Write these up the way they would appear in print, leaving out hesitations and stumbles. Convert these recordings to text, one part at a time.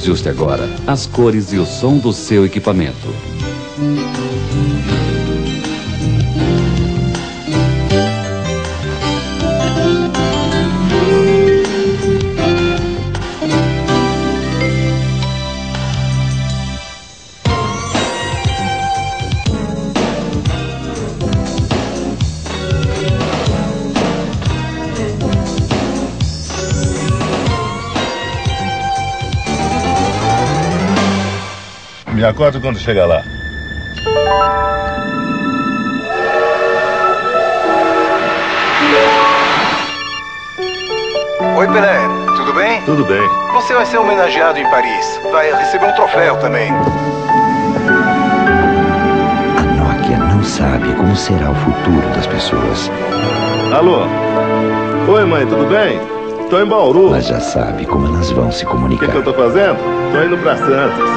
Ajuste agora as cores e o som do seu equipamento. Me acorda quando chegar lá. Oi, Pelé. Tudo bem? Tudo bem. Você vai ser homenageado em Paris. Vai receber um troféu também. A Nokia não sabe como será o futuro das pessoas. Alô? Oi, mãe, tudo bem? Tô em Bauru. Mas já sabe como elas vão se O comunicar. que eu tô fazendo? Tô indo pra Santos.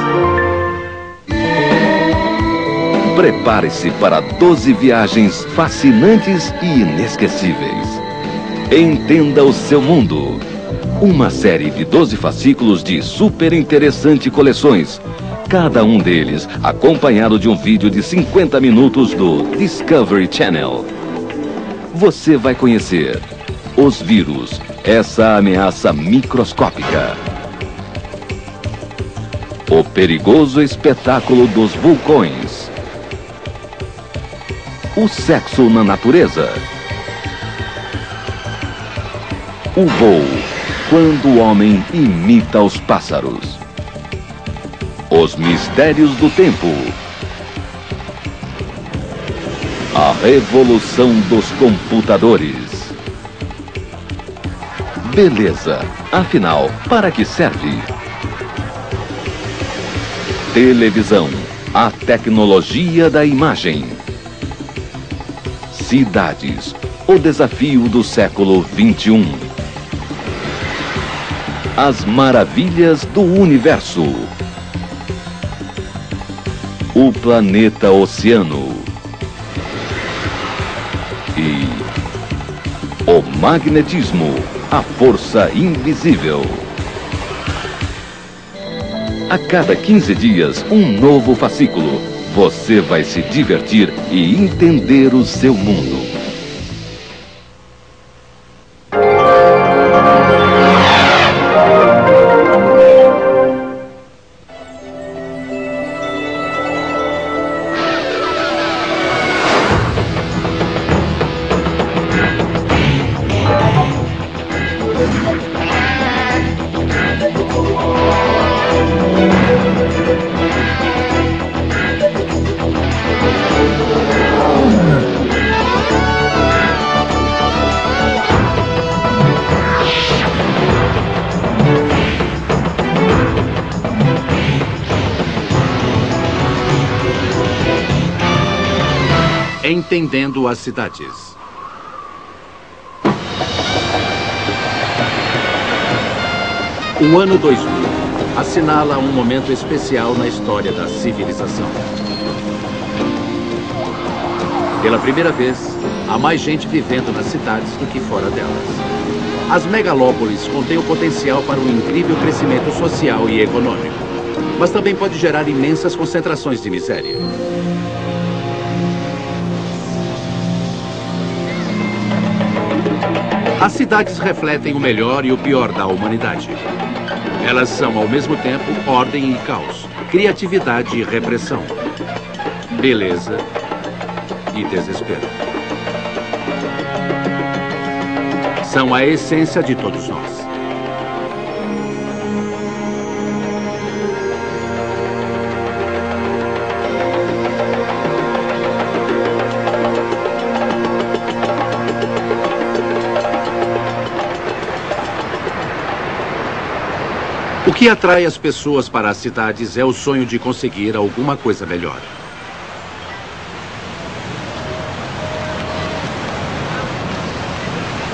Prepare-se para 12 viagens fascinantes e inesquecíveis. Entenda o seu mundo. Uma série de 12 fascículos de super interessante coleções. Cada um deles acompanhado de um vídeo de 50 minutos do Discovery Channel. Você vai conhecer os vírus, essa ameaça microscópica. O perigoso espetáculo dos vulcões. O sexo na natureza. O voo, quando o homem imita os pássaros. Os mistérios do tempo. A revolução dos computadores. Beleza, afinal, para que serve? Televisão, a tecnologia da imagem. Cidades, o desafio do século XXI. As maravilhas do universo. O planeta oceano. E o magnetismo, a força invisível. A cada 15 dias, um novo fascículo. Você vai se divertir e entender o seu mundo. Entendendo as cidades. O ano 2000 assinala um momento especial na história da civilização. Pela primeira vez, há mais gente vivendo nas cidades do que fora delas. As megalópolis contêm o potencial para um incrível crescimento social e econômico, mas também pode gerar imensas concentrações de miséria. As cidades refletem o melhor e o pior da humanidade. Elas são, ao mesmo tempo, ordem e caos, criatividade e repressão, beleza e desespero. São a essência de todos nós. O que atrai as pessoas para as cidades é o sonho de conseguir alguma coisa melhor.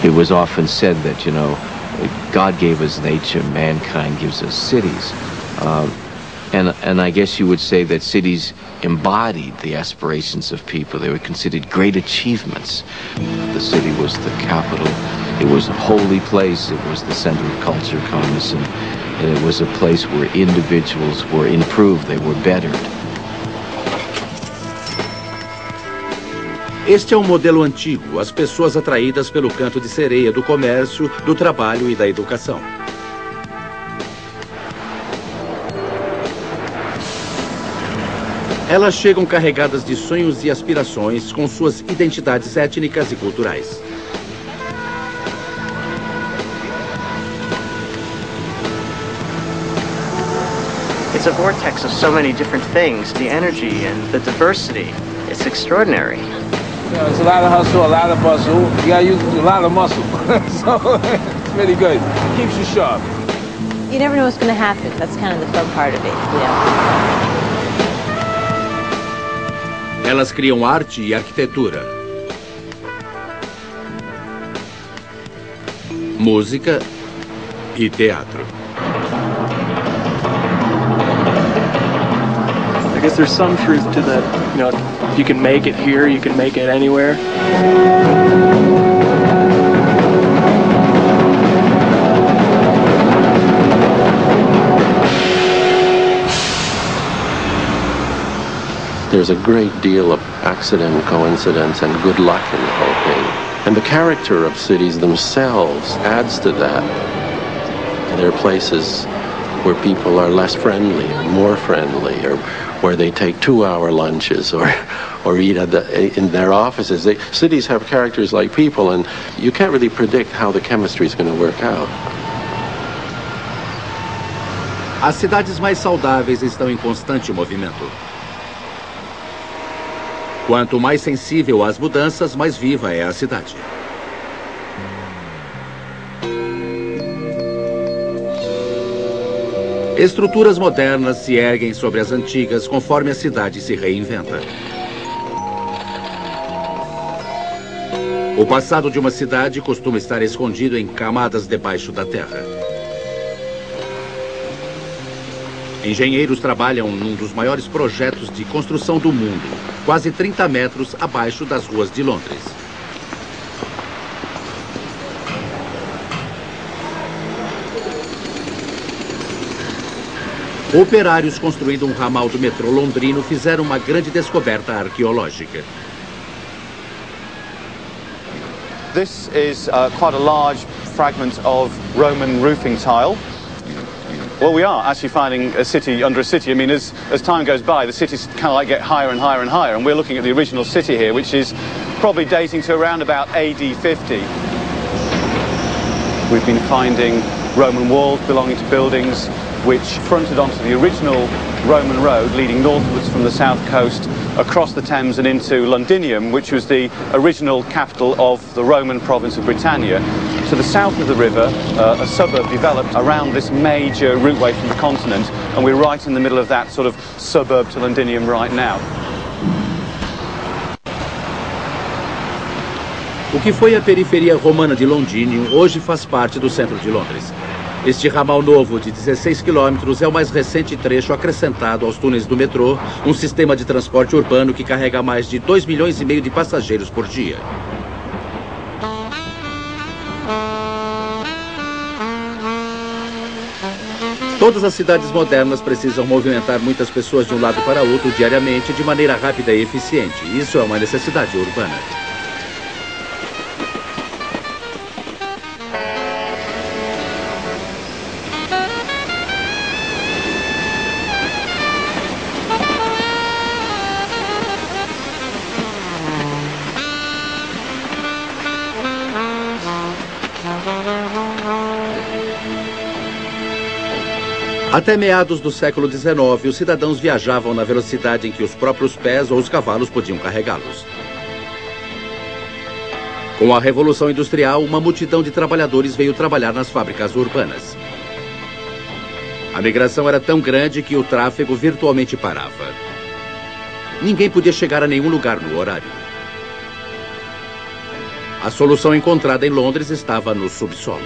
It was often said that, God gave us nature, mankind gives us cities. And I guess you would say that cities embodied the aspirations of people. They were considered great achievements. The city was the capital. It was a holy place. It was the center of culture, commerce, and it was a place where individuals were improved. They were bettered. Este é um modelo antigo, as pessoas atraídas pelo canto de sereia do comércio, do trabalho e da educação. Elas chegam carregadas de sonhos e aspirações com suas identidades étnicas e culturais. It's a vortex of so many different things, the energy and the diversity. It's extraordinary. It's a lot of hustle, a lot of bustle. You gotta use a lot of muscle. So it's really good. It keeps you sharp. You never know what's going to happen. That's kind of the fun part of it, you know. Elas criam arte e arquitetura, música e teatro. I guess there's some truth to that, you know, you can make it here, you can make it anywhere. There's a great deal of accident, coincidence, and good luck in the whole thing. And the character of cities themselves adds to that. There are places where people are less friendly or more friendly, or where they take 2-hour lunches or eat in their offices. Cities have characters like people, and you can't really predict how the chemistry is going to work out. As cidades mais saudáveis estão em constante movimento. Quanto mais sensível às mudanças, mais viva é a cidade. Estruturas modernas se erguem sobre as antigas conforme a cidade se reinventa. O passado de uma cidade costuma estar escondido em camadas debaixo da terra. Engenheiros trabalham num dos maiores projetos de construção do mundo, quase 30 metros abaixo das ruas de Londres. Operários construindo um ramal do metrô londrino fizeram uma grande descoberta arqueológica. This is quite a large fragment of Roman roofing tile. Well, we are actually finding a city under a city. I mean, as time goes by, the cities kind of like get higher and higher and higher, and we're looking at the original city here, which is probably dating to around about AD 50. We've been finding Roman walls belonging to buildings which fronted onto the original Roman road leading northwards from the south coast across the Thames and into Londinium, which was the original capital of the Roman province of Britannia. To the south of the river, a suburb developed around this major routeway from the continent, and we're right in the middle of that sort of suburb to Londinium right now. O que foi a periferia romana de Londinium hoje faz parte do centro de Londres. Este ramal novo de 16 quilômetros é o mais recente trecho acrescentado aos túneis do metrô, um sistema de transporte urbano que carrega mais de 2,5 milhões de passageiros por dia. Todas as cidades modernas precisam movimentar muitas pessoas de um lado para outro diariamente de maneira rápida e eficiente. Isso é uma necessidade urbana. Até meados do século XIX, os cidadãos viajavam na velocidade em que os próprios pés ou os cavalos podiam carregá-los. Com a Revolução Industrial, uma multidão de trabalhadores veio trabalhar nas fábricas urbanas. A migração era tão grande que o tráfego virtualmente parava. Ninguém podia chegar a nenhum lugar no horário. A solução encontrada em Londres estava no subsolo.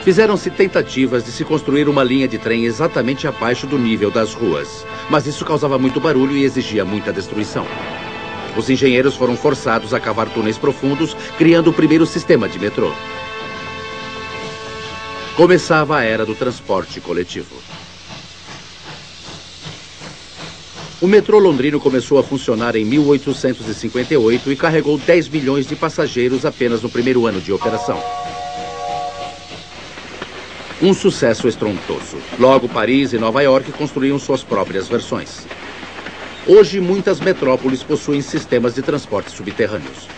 Fizeram-se tentativas de se construir uma linha de trem exatamente abaixo do nível das ruas, mas isso causava muito barulho e exigia muita destruição. Os engenheiros foram forçados a cavar túneis profundos, criando o primeiro sistema de metrô. Começava a era do transporte coletivo. O metrô londrino começou a funcionar em 1858 e carregou 10 milhões de passageiros apenas no primeiro ano de operação. Um sucesso estrondoso. Logo, Paris e Nova York construíram suas próprias versões. Hoje, muitas metrópoles possuem sistemas de transporte subterrâneos.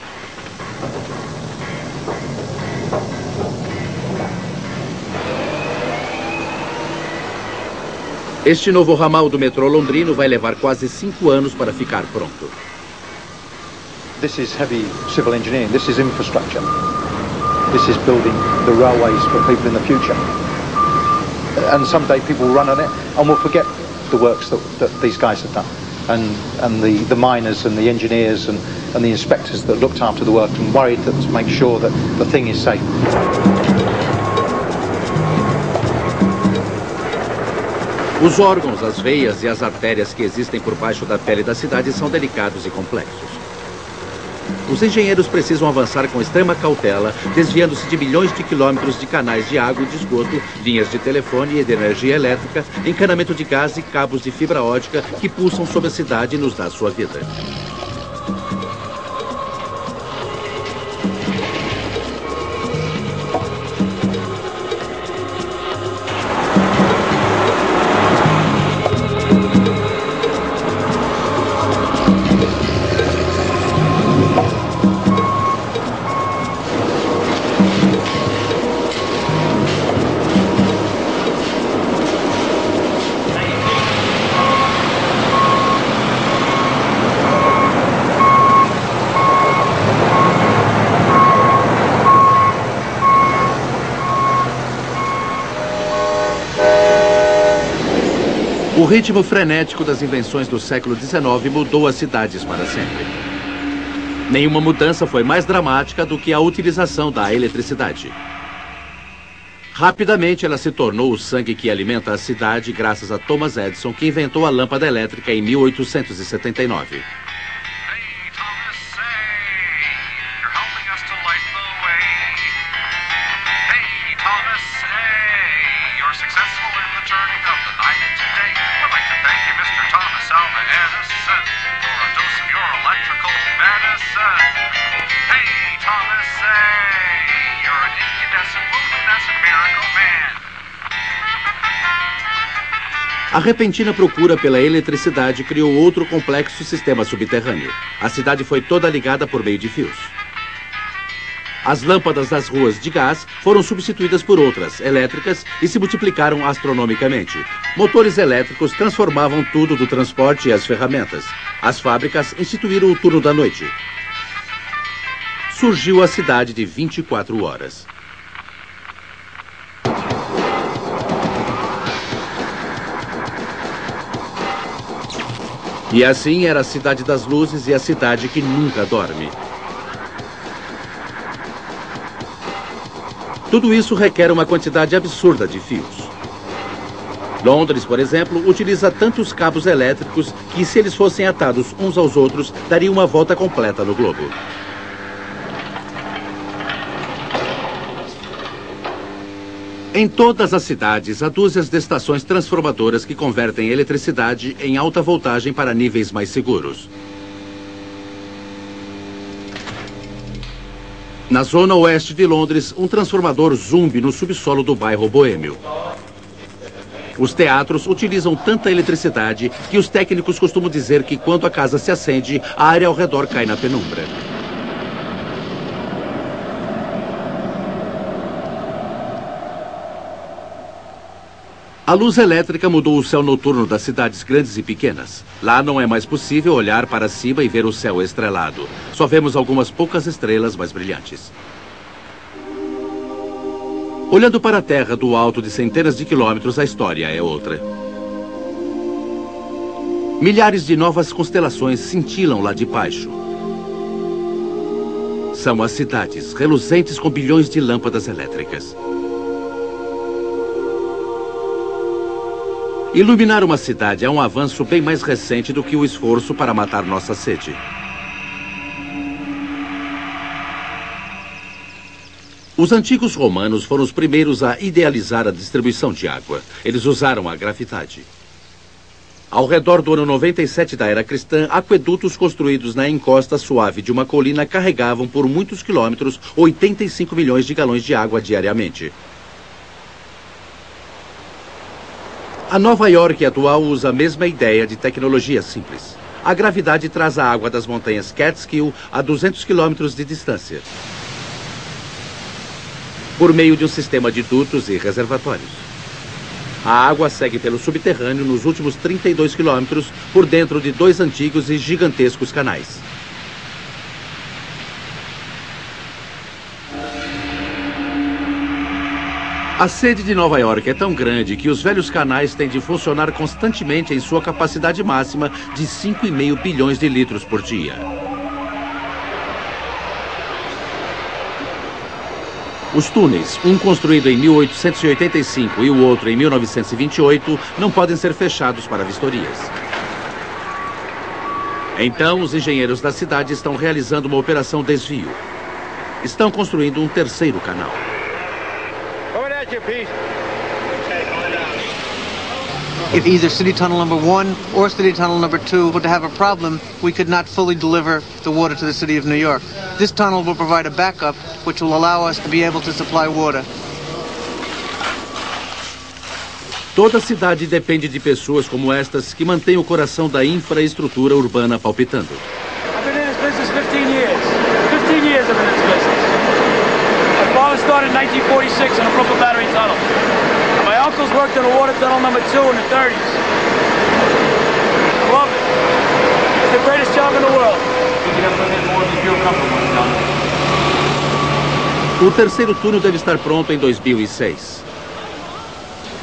Este novo ramal do metrô londrino vai levar quase 5 anos para ficar pronto. This is heavy civil engineering. This is infrastructure. This is building the railways for people in the future. And someday people will run on it and will forget the works that these guys have done. And the miners and the engineers and the inspectors that looked after the work and worried to make sure that the thing is safe. Os órgãos, as veias e as artérias que existem por baixo da pele da cidade são delicados e complexos. Os engenheiros precisam avançar com extrema cautela, desviando-se de milhões de quilômetros de canais de água e de esgoto, linhas de telefone e de energia elétrica, encanamento de gás e cabos de fibra ótica que pulsam sobre a cidade e nos dá sua vida. O ritmo frenético das invenções do século XIX mudou as cidades para sempre. Nenhuma mudança foi mais dramática do que a utilização da eletricidade. Rapidamente ela se tornou o sangue que alimenta a cidade graças a Thomas Edison, que inventou a lâmpada elétrica em 1879. A repentina procura pela eletricidade criou outro complexo sistema subterrâneo. A cidade foi toda ligada por meio de fios. As lâmpadas das ruas de gás foram substituídas por outras, elétricas, e se multiplicaram astronomicamente. Motores elétricos transformavam tudo do transporte e as ferramentas. As fábricas instituíram o turno da noite. Surgiu a cidade de 24 horas. E assim era a cidade das luzes e a cidade que nunca dorme. Tudo isso requer uma quantidade absurda de fios. Londres, por exemplo, utiliza tantos cabos elétricos que, se eles fossem atados uns aos outros, daria uma volta completa no globo. Em todas as cidades, há dúzias de estações transformadoras que convertem eletricidade em alta voltagem para níveis mais seguros. Na zona oeste de Londres, um transformador zumbi no subsolo do bairro Boêmio. Os teatros utilizam tanta eletricidade que os técnicos costumam dizer que quando a casa se acende, a área ao redor cai na penumbra. A luz elétrica mudou o céu noturno das cidades grandes e pequenas. Lá não é mais possível olhar para cima e ver o céu estrelado. Só vemos algumas poucas estrelas mais brilhantes. Olhando para a Terra do alto de centenas de quilômetros, a história é outra. Milhares de novas constelações cintilam lá de baixo. São as cidades, reluzentes com bilhões de lâmpadas elétricas. Iluminar uma cidade é um avanço bem mais recente do que o esforço para matar nossa sede. Os antigos romanos foram os primeiros a idealizar a distribuição de água. Eles usaram a gravidade. Ao redor do ano 97 da era cristã, aquedutos construídos na encosta suave de uma colina carregavam por muitos quilômetros 85 milhões de galões de água diariamente. A Nova York atual usa a mesma ideia de tecnologia simples. A gravidade traz a água das montanhas Catskill a 200 quilômetros de distância, por meio de um sistema de dutos e reservatórios. A água segue pelo subterrâneo nos últimos 32 quilômetros por dentro de 2 antigos e gigantescos canais. A sede de Nova York é tão grande que os velhos canais têm de funcionar constantemente em sua capacidade máxima de 5,5 bilhões de litros por dia. Os túneis, um construído em 1885 e o outro em 1928, não podem ser fechados para vistorias. Então, os engenheiros da cidade estão realizando uma operação desvio. Estão construindo um terceiro canal. If either City Tunnel number 1 or City Tunnel number 2 were to have a problem, we could not fully deliver the water to the city of New York. This tunnel will provide a backup which will allow us to be able to supply water. Toda cidade depende de pessoas como estas que mantêm o coração da infraestrutura urbana palpitando. I've been in this business 15 years. 15 years I've been in this business. My father started in 1946 in the Brooklyn Battery Tunnel. My uncles worked in the water tunnel number 2 in the 30s. I love it. It's the greatest job in the world. O terceiro túnel deve estar pronto em 2006.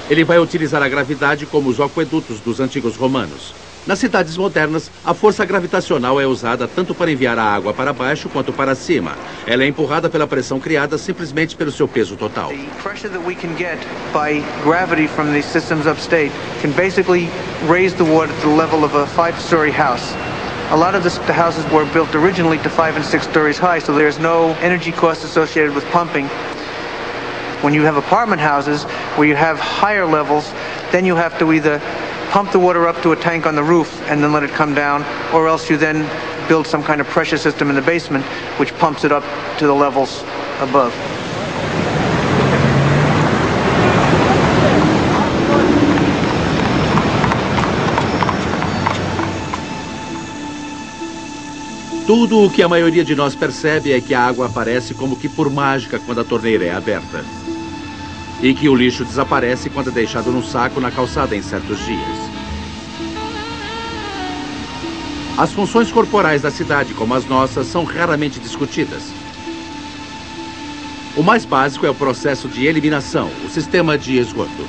Ele vai utilizar a gravidade como os aquedutos dos antigos romanos. Nas cidades modernas, a força gravitacional é usada tanto para enviar a água para baixo quanto para cima. Ela é empurrada pela pressão criada simplesmente pelo seu peso total. The pressure that we can get by gravity from these systems upstate can basically raise the water to the level of a 5-story house. A lot of the houses were built originally to 5 and 6 stories high, so there's no energy cost associated with pumping. When you have apartment houses where you have higher levels, then you have to either pump the water up to a tank on the roof and then let it come down, or else you then build some kind of pressure system in the basement which pumps it up to the levels above. Tudo o que a maioria de nós percebe é que a água aparece como que por mágica quando a torneira é aberta. E que o lixo desaparece quando é deixado num saco na calçada em certos dias. As funções corporais da cidade, como as nossas, são raramente discutidas. O mais básico é o processo de eliminação, o sistema de esgoto.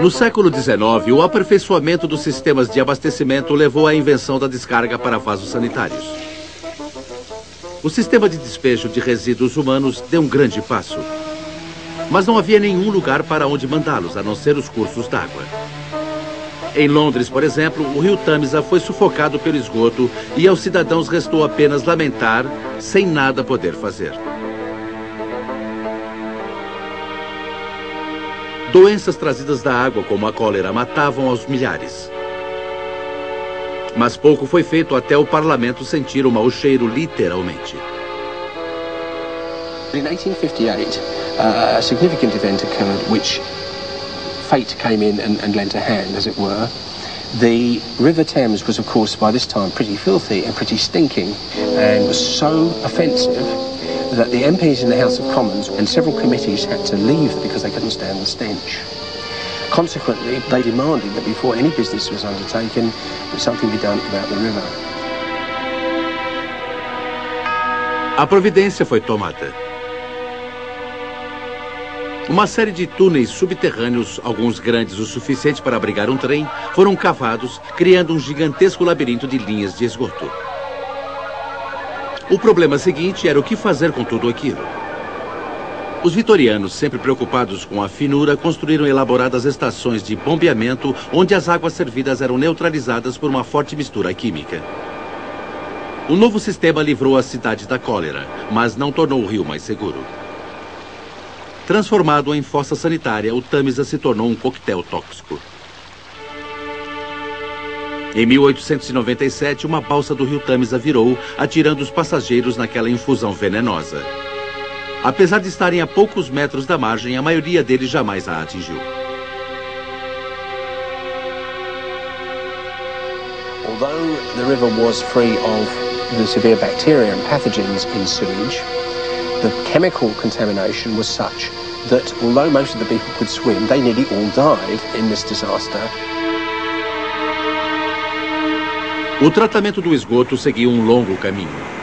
No século XIX, o aperfeiçoamento dos sistemas de abastecimento levou à invenção da descarga para vasos sanitários. O sistema de despejo de resíduos humanos deu um grande passo. Mas não havia nenhum lugar para onde mandá-los, a não ser os cursos d'água. Em Londres, por exemplo, o rio Tâmisa foi sufocado pelo esgoto e aos cidadãos restou apenas lamentar, sem nada poder fazer. Doenças trazidas da água, como a cólera, matavam aos milhares. Mas pouco foi feito até o parlamento sentir o mau cheiro, literalmente. In 1858, a significant event occurred which fate came in and lent a hand, as it were. The River Thames was, of course, by this time pretty filthy and pretty stinking, and was so offensive that the MPs in the House of Commons and several committees had to leave because they couldn't stand the stench. Consequently, they demanded that before any business was undertaken, something be done about the river. A providência foi tomada. Uma série de túneis subterrâneos, alguns grandes o suficiente para abrigar um trem, foram cavados, criando um gigantesco labirinto de linhas de esgoto. O problema seguinte era o que fazer com tudo aquilo. Os vitorianos, sempre preocupados com a finura, construíram elaboradas estações de bombeamento onde as águas servidas eram neutralizadas por uma forte mistura química. O novo sistema livrou a cidade da cólera, mas não tornou o rio mais seguro. Transformado em fossa sanitária, o Tâmisa se tornou um coquetel tóxico. Em 1897, uma balsa do rio Tâmisa virou, atirando os passageiros naquela infusão venenosa. Apesar de estarem a poucos metros da margem, a maioria deles jamais a atingiu. Although the river was free of the severe bacteria and pathogens in sewage, the chemical contamination was such that although most of the people could swim, they nearly all died in this disaster. O tratamento do esgoto seguiu um longo caminho.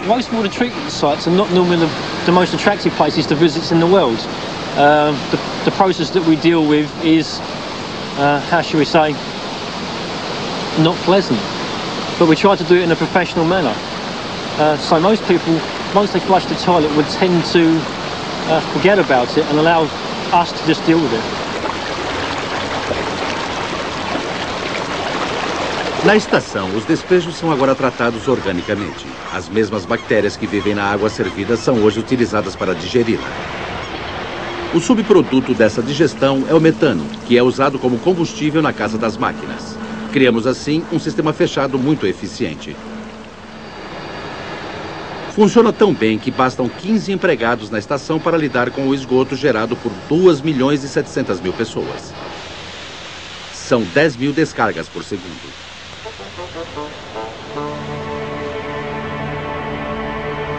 Most water treatment sites are not normally the most attractive places to visit in the world. The process that we deal with is, how shall we say, not pleasant. But we try to do it in a professional manner. So most people, once they flush the toilet, would tend to forget about it and allow us to just deal with it. Na estação, os despejos são agora tratados organicamente. As mesmas bactérias que vivem na água servida são hoje utilizadas para digeri-la. O subproduto dessa digestão é o metano, que é usado como combustível na casa das máquinas. Criamos, assim, um sistema fechado muito eficiente. Funciona tão bem que bastam 15 empregados na estação para lidar com o esgoto gerado por 2.700.000 pessoas. São 10.000 descargas por segundo.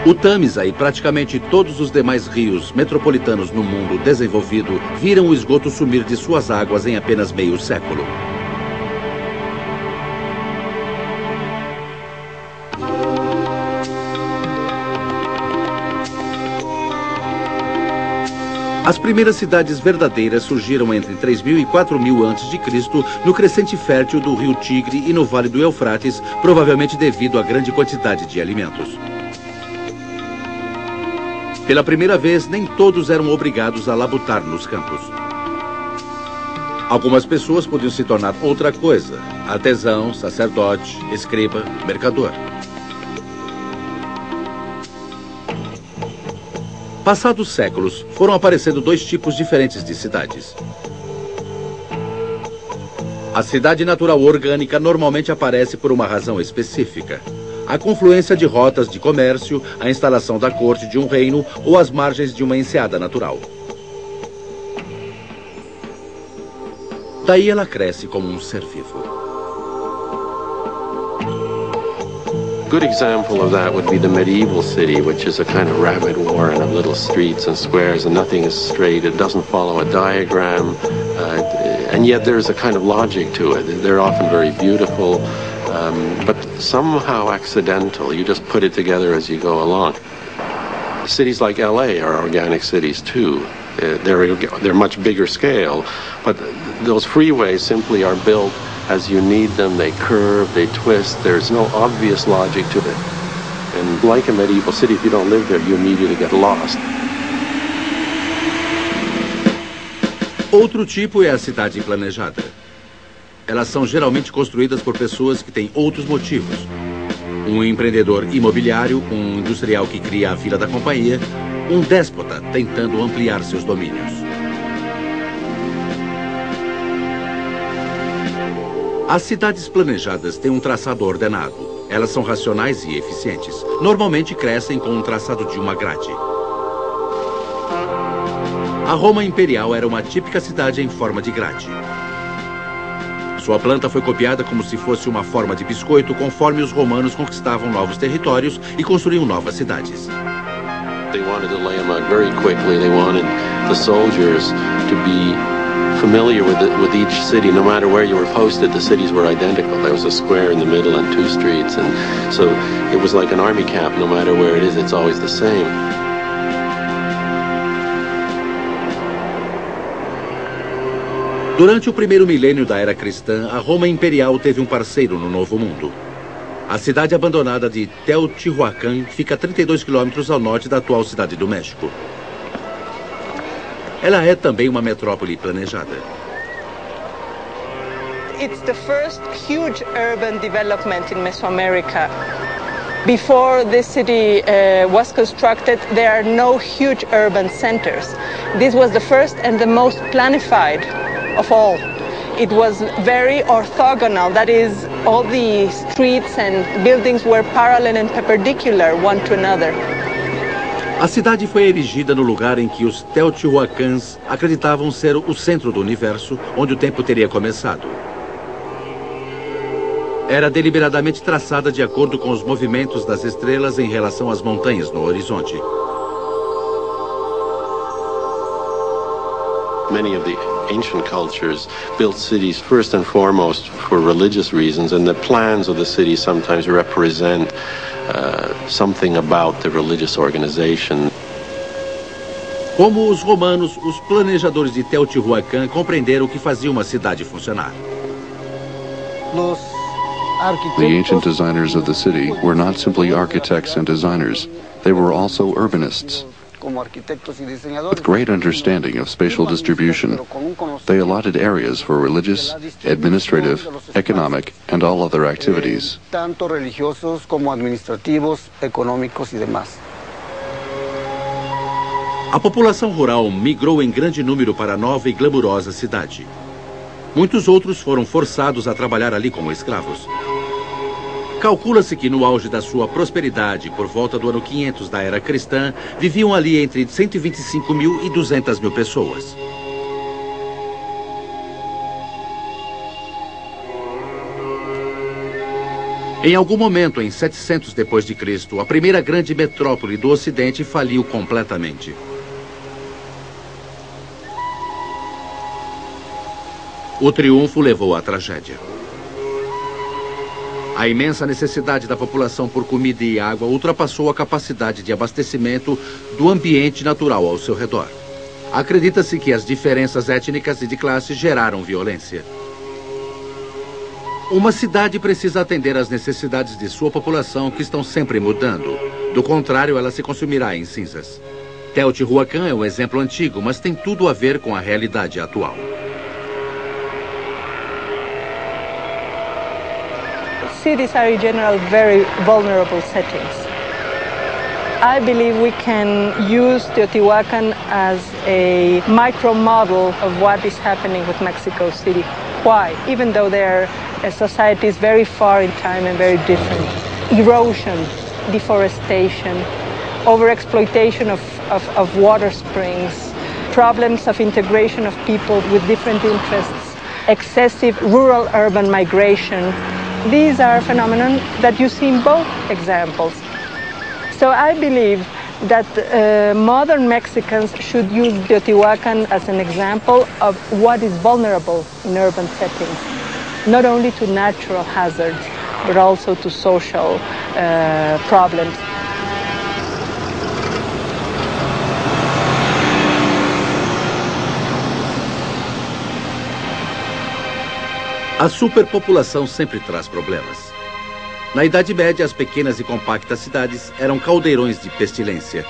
O Tâmisa e praticamente todos os demais rios metropolitanos no mundo desenvolvido viram o esgoto sumir de suas águas em apenas meio século. As primeiras cidades verdadeiras surgiram entre 3.000 e 4.000 a.C. no crescente fértil do rio Tigre e no vale do Eufrates, provavelmente devido à grande quantidade de alimentos. Pela primeira vez, nem todos eram obrigados a labutar nos campos. Algumas pessoas podiam se tornar outra coisa: artesão, sacerdote, escriba, mercador. Passados séculos, foram aparecendo dois tipos diferentes de cidades. A cidade natural orgânica normalmente aparece por uma razão específica: a confluência de rotas de comércio, a instalação da corte de um reino ou as margens de uma enseada natural. Daí ela cresce como um ser vivo. A good example of that would be the medieval city, which is a kind of rabbit warren of little streets and squares, and nothing is straight. It doesn't follow a diagram, and yet there's a kind of logic to it. They're often very beautiful, but somehow accidental. You just put it together as you go along. Cities like LA are organic cities too. They're much bigger scale, but those freeways simply are built as you need them. They curve, they twist. There's no obvious logic to it. And like a medieval city, if you don't live there, you immediately get lost. Outro tipo é a cidade planejada. Elas são geralmente construídas por pessoas que têm outros motivos. Um empreendedor imobiliário, um industrial que cria a fila da companhia, um déspota tentando ampliar seus domínios. As cidades planejadas têm um traçado ordenado. Elas são racionais e eficientes. Normalmente crescem com um traçado de uma grade. A Roma Imperial era uma típica cidade em forma de grade. Sua planta foi copiada como se fosse uma forma de biscoito conforme os romanos conquistavam novos territórios e construíam novas cidades. They wanted to lay them out very quickly. They wanted the soldiers to be familiar with each city. No matter where you were posted, the cities were identical. There was a square in the middle and two streets, and so it was like an army camp. No matter where it is, it's always the same. Durante o primeiro milênio da era cristã, a Roma Imperial teve um parceiro no Novo Mundo: A cidade abandonada de Teotihuacan fica a 32 quilômetros ao norte da atual cidade do México. Ela é também uma metrópole planejada. It's the first huge urban development in Mesoamerica. Before this city was constructed, there are no huge urban centers. This was the first and the most planified of all. It was very orthogonal, that is, all the streets and buildings were parallel and perpendicular one to another. A cidade foi erigida no lugar em que os Teotihuacans acreditavam ser o centro do universo, onde o tempo teria começado. Era deliberadamente traçada de acordo com os movimentos das estrelas em relação às montanhas no horizonte. Many of the ancient cultures built cities first and foremost for religious reasons, and the plans of the city sometimes represent something about the religious organization. Como os romanos, os planejadores de Teotihuacan compreenderam o que fazia uma cidade funcionar. The ancient designers of the city were not simply architects and designers, they were also urbanists. With great understanding of spatial distribution, they allotted areas for religious, administrative, economic, and all other activities. Tanto religiosos como administrativos, económicos y demás. A população rural migrou em grande número para a nova e glamurosa cidade. Muitos outros foram forçados a trabalhar ali como escravos. Calcula-se que no auge da sua prosperidade, por volta do ano 500 da era cristã, viviam ali entre 125 mil e 200 mil pessoas. Em algum momento, em 700 depois de Cristo, a primeira grande metrópole do Ocidente faliu completamente. O triunfo levou à tragédia. A imensa necessidade da população por comida e água ultrapassou a capacidade de abastecimento do ambiente natural ao seu redor. Acredita-se que as diferenças étnicas e de classe geraram violência. Uma cidade precisa atender às necessidades de sua população, que estão sempre mudando. Do contrário, ela se consumirá em cinzas. Teotihuacan é um exemplo antigo, mas tem tudo a ver com a realidade atual. Cities are in general very vulnerable settings. I believe we can use Teotihuacan as a micro model of what is happening with Mexico City. Why? Even though their society is very far in time and very different. Erosion, deforestation, overexploitation of water springs, problems of integration of people with different interests, excessive rural-urban migration. These are phenomena that you see in both examples. So I believe that modern Mexicans should use Teotihuacan as an example of what is vulnerable in urban settings, not only to natural hazards, but also to social problems. A superpopulação sempre traz problemas. Na Idade Média, as pequenas e compactas cidades eram caldeirões de pestilência.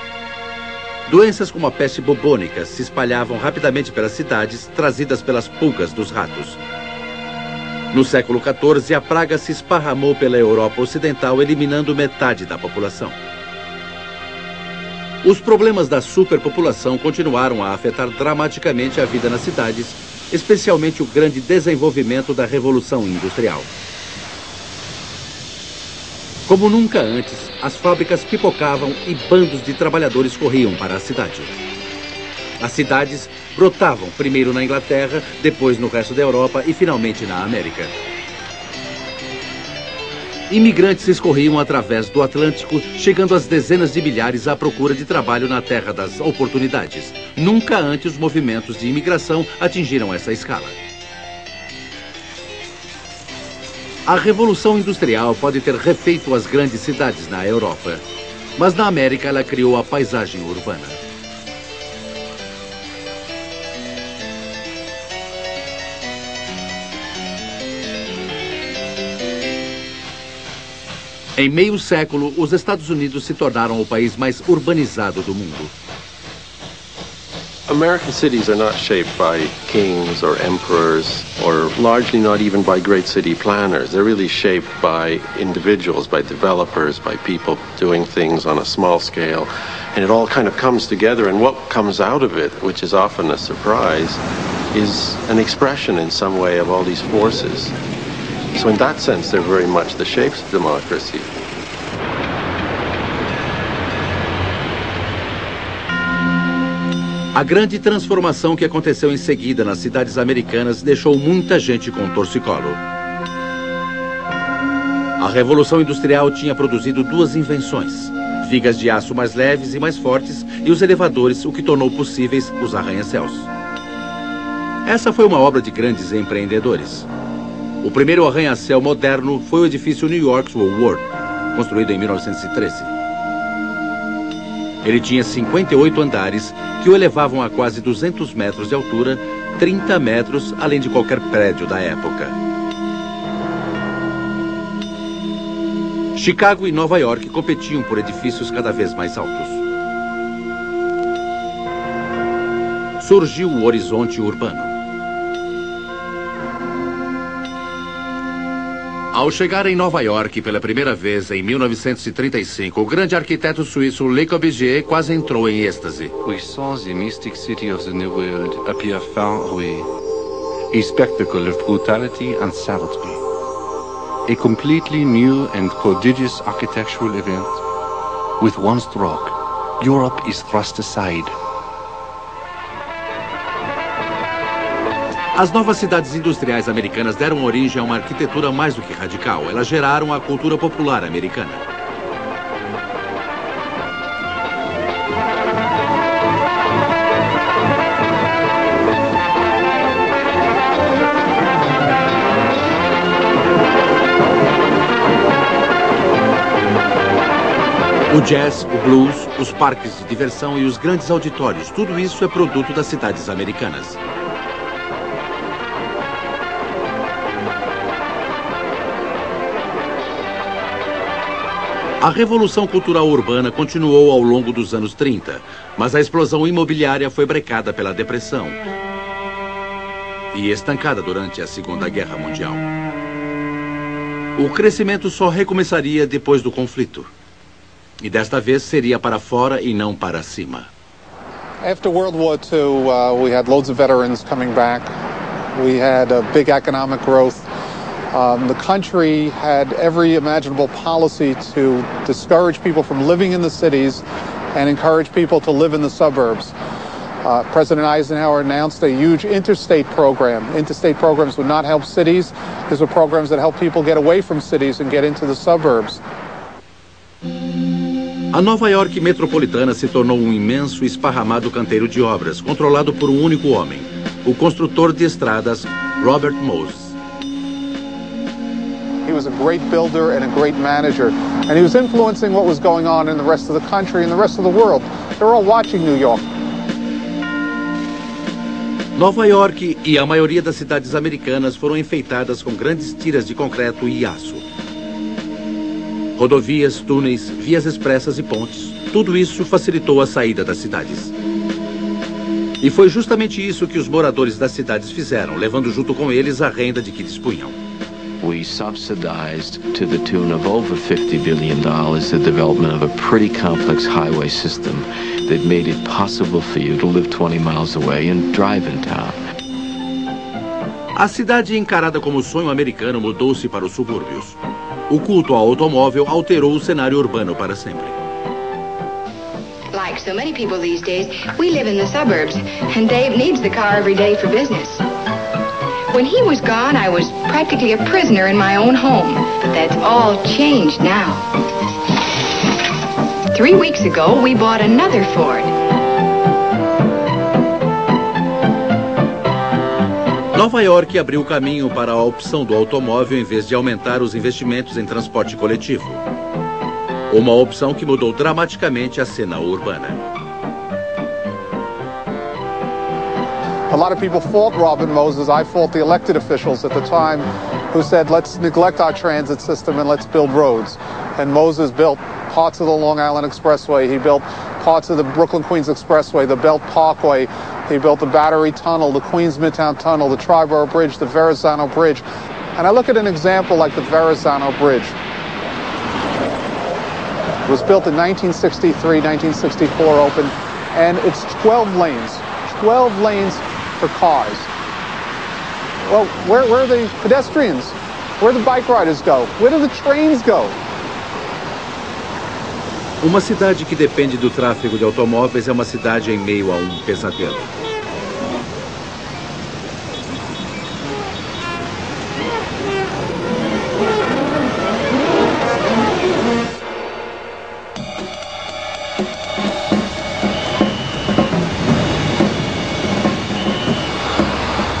Doenças como a peste bubônica se espalhavam rapidamente pelas cidades, trazidas pelas pulgas dos ratos. No século XIV, a praga se esparramou pela Europa Ocidental, eliminando metade da população. Os problemas da superpopulação continuaram a afetar dramaticamente a vida nas cidades, especialmente o grande desenvolvimento da Revolução Industrial. Como nunca antes, as fábricas pipocavam e bandos de trabalhadores corriam para a cidade. As cidades brotavam primeiro na Inglaterra, depois no resto da Europa e finalmente na América. Imigrantes escorriam através do Atlântico, chegando às dezenas de milhares à procura de trabalho na terra das oportunidades. Nunca antes os movimentos de imigração atingiram essa escala. A Revolução Industrial pode ter refeito as grandes cidades na Europa, mas na América ela criou a paisagem urbana. Em meio século, os Estados Unidos se tornaram o país mais urbanizado do mundo. American cities are not shaped by kings or emperors, or largely not even by great city planners. They're really shaped by individuals, by developers, by people doing things on a small scale. And it all kind of comes together, and what comes out of it, which is often a surprise, is an expression in some way of all these forces. So in that sense, they're very much the shapes of democracy. A grande transformação que aconteceu em seguida nas cidades americanas deixou muita gente com torcicolo. A Revolução Industrial tinha produzido duas invenções: vigas de aço mais leves e mais fortes e os elevadores, o que tornou possíveis os arranha-céus. Essa foi uma obra de grandes empreendedores. O primeiro arranha-céu moderno foi o edifício New York's Woolworth, construído em 1913. Ele tinha 58 andares que o elevavam a quase 200 metros de altura, 30 metros além de qualquer prédio da época. Chicago e Nova York competiam por edifícios cada vez mais altos. Surgiu o horizonte urbano. Ao chegar em Nova York pela primeira vez em 1935, o grande arquiteto suíço Le Corbusier quase entrou em êxtase. We saw the mystic city of the New World appear far away, a spectacle of brutality and savagery, a completely new and prodigious architectural event. With one stroke, Europe is thrust aside. As novas cidades industriais americanas deram origem a uma arquitetura mais do que radical. Elas geraram a cultura popular americana. O jazz, o blues, os parques de diversão e os grandes auditórios, tudo isso é produto das cidades americanas. A Revolução Cultural Urbana continuou ao longo dos anos 30, mas a explosão imobiliária foi brecada pela Depressão e estancada durante a Segunda Guerra Mundial. O crescimento só recomeçaria depois do conflito. E desta vez seria para fora e não para cima. After World War II, we had loads of veterans coming back. We had a big economic growth. The country had every imaginable policy to discourage people from living in the cities and encourage people to live in the suburbs. President Eisenhower announced a huge interstate program. Interstate programs would not help cities. These were programs that help people get away from cities and get into the suburbs. A Nova York metropolitana se tornou um imenso e esparramado canteiro de obras, controlado por um único homem, o construtor de estradas Robert Moses. He was a great builder and a great manager, and he was influencing what was going on in the rest of the country and the rest of the world. They were all watching New York. Nova York e a maioria das cidades americanas foram enfeitadas com grandes tiras de concreto e aço. Rodovias, túneis, vias expressas e pontes, tudo isso facilitou a saída das cidades. E foi justamente isso que os moradores das cidades fizeram, levando junto com eles a renda de que dispunham. We subsidized to the tune of over $50 billion the development of a pretty complex highway system that made it possible for you to live 20 miles away and drive in town. A cidade encarada como sonho americano mudou-se para os subúrbios. O culto ao automóvel alterou o cenário urbano para sempre. Like so many people these days, we live in the suburbs, and Dave needs the car every day for business. When he was gone, I was practically a prisoner in my own home, but that's all changed now. 3 weeks ago, we bought another Ford. Nova York abriu o caminho para a opção do automóvel em vez de aumentar os investimentos em transporte coletivo. Uma opção que mudou dramaticamente a cena urbana. A lot of people fault Robin Moses. I fault the elected officials at the time who said, let's neglect our transit system and let's build roads. And Moses built parts of the Long Island Expressway. He built parts of the Brooklyn-Queens Expressway, the Belt Parkway. He built the Battery Tunnel, the Queens Midtown Tunnel, the Triborough Bridge, the Verrazano Bridge. And I look at an example like the Verrazano Bridge. It was built in 1963, 1964 open, and it's 12 lanes for cars. Well, where are the pedestrians? Where do the bike riders go? Where do the trains go? Uma cidade que depende do tráfego de automóveis é uma cidade em meio a um pesadelo.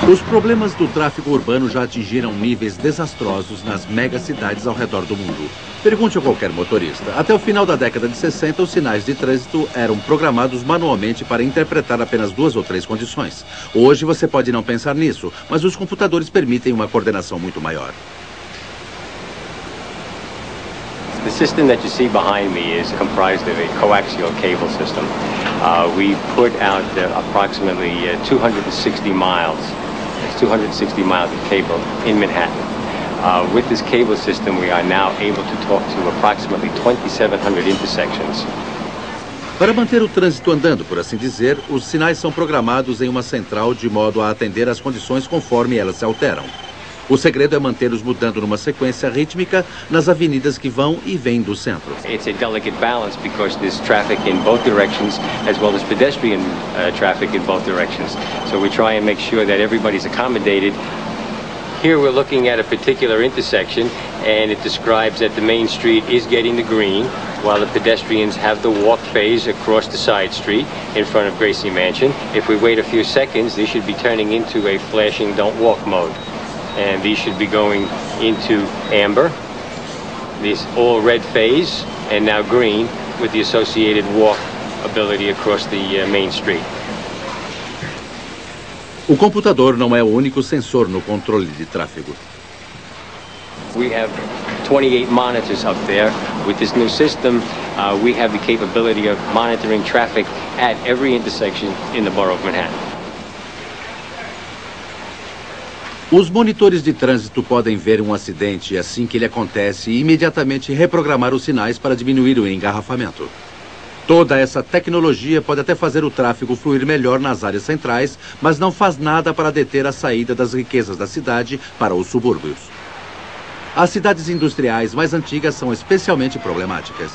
Os problemas do tráfego urbano já atingiram níveis desastrosos nas megacidades ao redor do mundo. Pergunte a qualquer motorista. Até o final da década de 60, os sinais de trânsito eram programados manualmente para interpretar apenas 2 ou 3 condições. Hoje você pode não pensar nisso, mas os computadores permitem uma coordenação muito maior. The system that you see behind me is comprised of a coaxial cable system. We put out approximately 260 miles. It's 260 miles of cable in Manhattan. With this cable system, we are now able to talk to approximately 2,700 intersections. Para manter o trânsito andando, por assim dizer, os sinais são programados em uma central de modo a atender às condições conforme elas se alteram. O segredo é mantê-los mudando numa sequência rítmica nas avenidas que vão e vêm do centro. It's a delicate balance because there's traffic in both directions as well as pedestrian traffic in both directions. So we try and make sure that everybody's accommodated. Here we're looking at a particular intersection and it describes that the main street is getting the green while the pedestrians have the walk phase across the side street in front of Gracie Mansion. If we wait a few seconds, they should be turning into a flashing don't walk mode. And these should be going into amber, this all red phase, and now green with the associated walk ability across the main street. O computador não é o único sensor no controle de tráfego. We have 28 monitors up there. With this new system, we have the capability of monitoring traffic at every intersection in the borough of Manhattan. Os monitores de trânsito podem ver um acidente assim que ele acontece e imediatamente reprogramar os sinais para diminuir o engarrafamento. Toda essa tecnologia pode até fazer o tráfego fluir melhor nas áreas centrais, mas não faz nada para deter a saída das riquezas da cidade para os subúrbios. As cidades industriais mais antigas são especialmente problemáticas.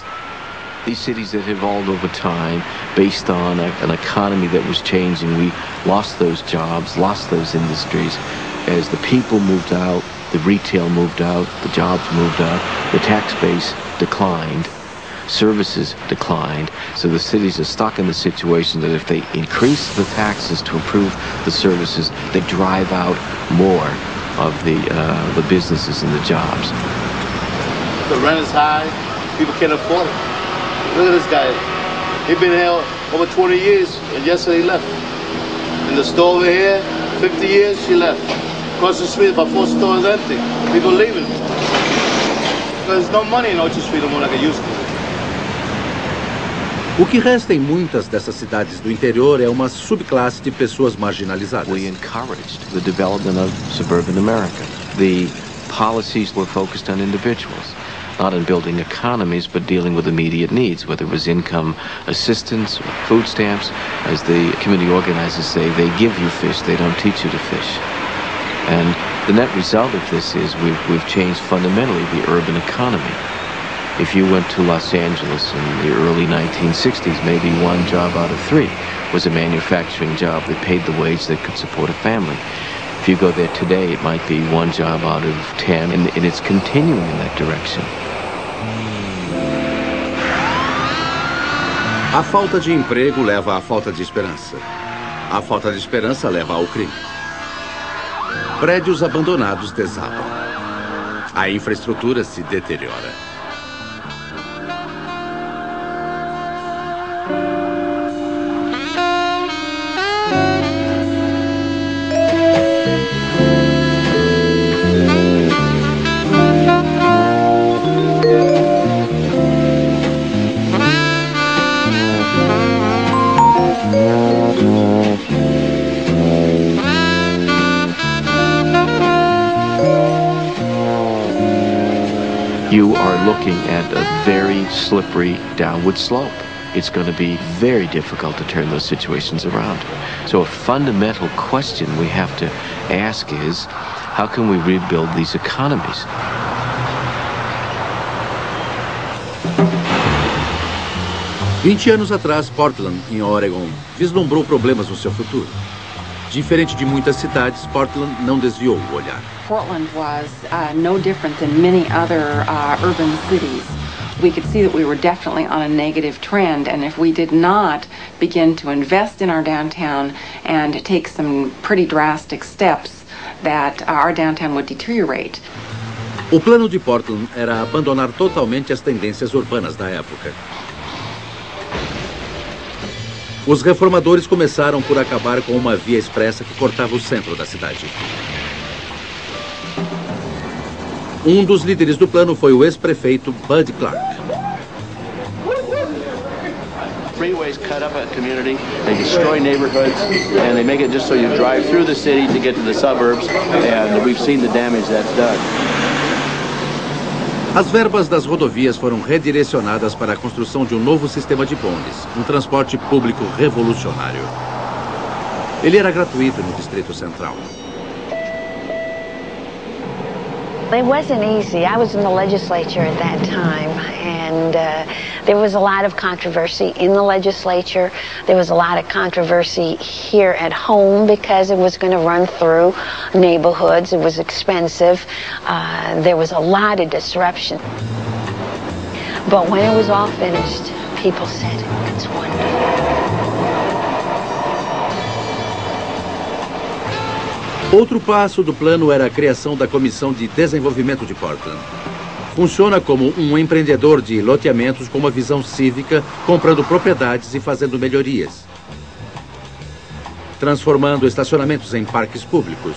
These cities that evolved over time based on an economy that was changing, we lost those jobs, lost those industries. As the people moved out, the retail moved out, the jobs moved out, the tax base declined, services declined. So the cities are stuck in the situation that if they increase the taxes to improve the services, they drive out more of the businesses and the jobs. The rent is high, people can't afford it. Look at this guy. He's been here over 20 years, and yesterday he left. And the store over here, 50 years, she left. Across the street, about 4 stores empty. People leaving. There's no money in Orchard Street anymore like it used to. O que resta em muitas dessas cidades do interior é uma subclasse de pessoas marginalizadas. We encouraged the development of suburban America. The policies were focused on individuals, not on building economies, but dealing with immediate needs, whether it was income assistance or food stamps. As the community organizers say, they give you fish, they don't teach you to fish. And the net result of this is we've changed fundamentally the urban economy. If you went to Los Angeles in the early 1960s, maybe 1 job out of 3 was a manufacturing job that paid the wage that could support a family. If you go there today, it might be 1 job out of 10, and it's continuing in that direction. A falta de emprego leva à falta de esperança. A falta de esperança leva ao crime. Prédios abandonados desabam. A infraestrutura se deteriora. you are looking at a very slippery downward slope. It's going to be very difficult to turn those situations around. So a fundamental question we have to ask is, how can we rebuild these economies? Anos atrás, Portland, em Oregon, vislumbrou problemas no seu futuro. Diferente de muitas cidades, Portland não desviou o olhar. Portland was no different than many other urban cities. We could see that we were definitely on a negative trend, and if we did not begin to invest in our downtown and take some pretty drastic steps, that our downtown would deteriorate. O plano de Portland era abandonar totalmente as tendências urbanas da época. Os reformadores começaram por acabar com uma via expressa que cortava o centro da cidade. Um dos líderes do plano foi o ex-prefeito Bud Clark. Freeways cut up a community, they destroy neighborhoods, and they make it just so you drive through the city to get to the suburbs, and we've seen the damage that's done. As verbas das rodovias foram redirecionadas para a construção de um novo sistema de bondes, um transporte público revolucionário. Ele era gratuito no Distrito Central. It wasn't easy. I was in the legislature at that time, and there was a lot of controversy in the legislature. There was a lot of controversy here at home because it was going to run through neighborhoods. It was expensive. There was a lot of disruption. But when it was all finished, people said, it's wonderful. Outro passo do plano era a criação da Comissão de Desenvolvimento de Portland. Funciona como um empreendedor de loteamentos com uma visão cívica, comprando propriedades e fazendo melhorias. Transformando estacionamentos em parques públicos.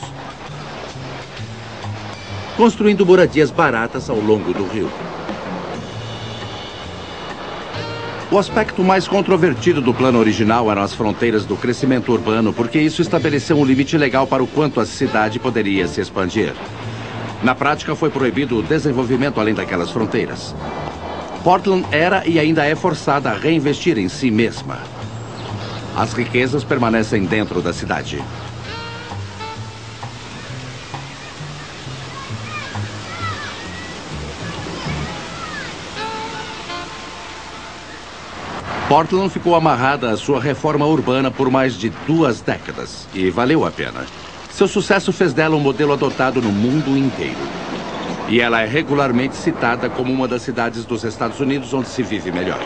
Construindo moradias baratas ao longo do rio. O aspecto mais controvertido do plano original eram as fronteiras do crescimento urbano, porque isso estabeleceu um limite legal para o quanto a cidade poderia se expandir. Na prática, foi proibido o desenvolvimento além daquelas fronteiras. Portland era e ainda é forçada a reinvestir em si mesma. As riquezas permanecem dentro da cidade. Portland ficou amarrada à sua reforma urbana por mais de 2 décadas e valeu a pena. Seu sucesso fez dela um modelo adotado no mundo inteiro. E ela é regularmente citada como uma das cidades dos Estados Unidos onde se vive melhor.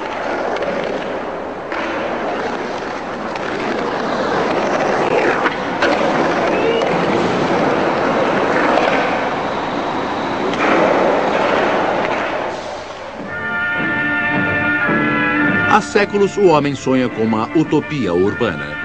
Há séculos, o homem sonha com uma utopia urbana.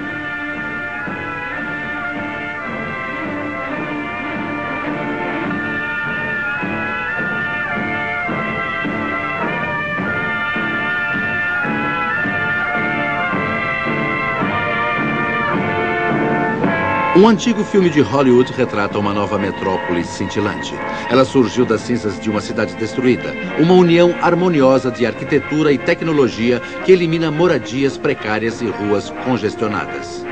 Um antigo filme de Hollywood retrata uma nova metrópole cintilante. Ela surgiu das cinzas de uma cidade destruída. Uma união harmoniosa de arquitetura e tecnologia que elimina moradias precárias e ruas congestionadas.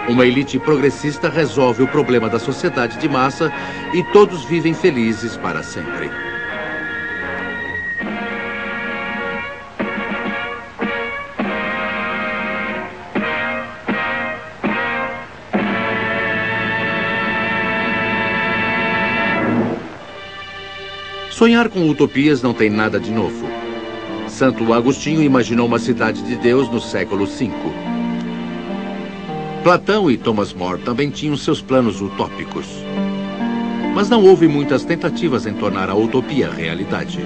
Uma elite progressista resolve o problema da sociedade de massa e todos vivem felizes para sempre. Sonhar com utopias não tem nada de novo. Santo Agostinho imaginou uma cidade de Deus no século V. Platão e Thomas More também tinham seus planos utópicos. Mas não houve muitas tentativas em tornar a utopia realidade.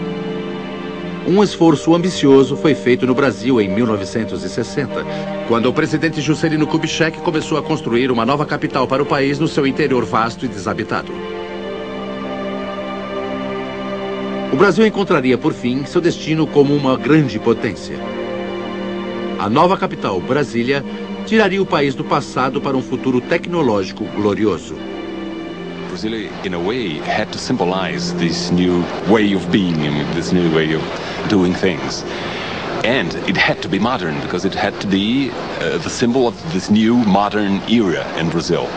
Um esforço ambicioso foi feito no Brasil em 1960, quando o presidente Juscelino Kubitschek começou a construir uma nova capital para o país no seu interior vasto e desabitado. O Brasil encontraria, por fim, seu destino como uma grande potência. A nova capital, Brasília, tiraria o país do passado para um futuro tecnológico glorioso. Brazil, in a way, had to symbolize this new way of being, this new way of doing things. And it had to be modern, because it had to be the symbol of this new modern era in Brazil.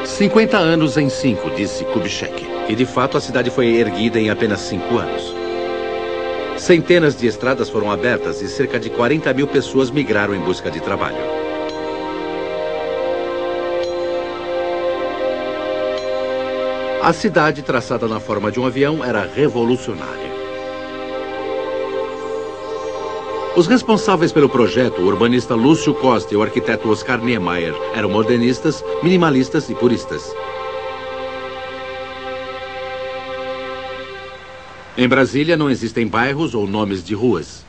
50 anos em 5, disse Kubitschek. E de fato a cidade foi erguida em apenas 5 anos. Centenas de estradas foram abertas e cerca de 40 mil pessoas migraram em busca de trabalho. A cidade, traçada na forma de um avião, era revolucionária. Os responsáveis pelo projeto, o urbanista Lúcio Costa e o arquiteto Oscar Niemeyer, eram modernistas, minimalistas e puristas. Em Brasília não existem bairros ou nomes de ruas.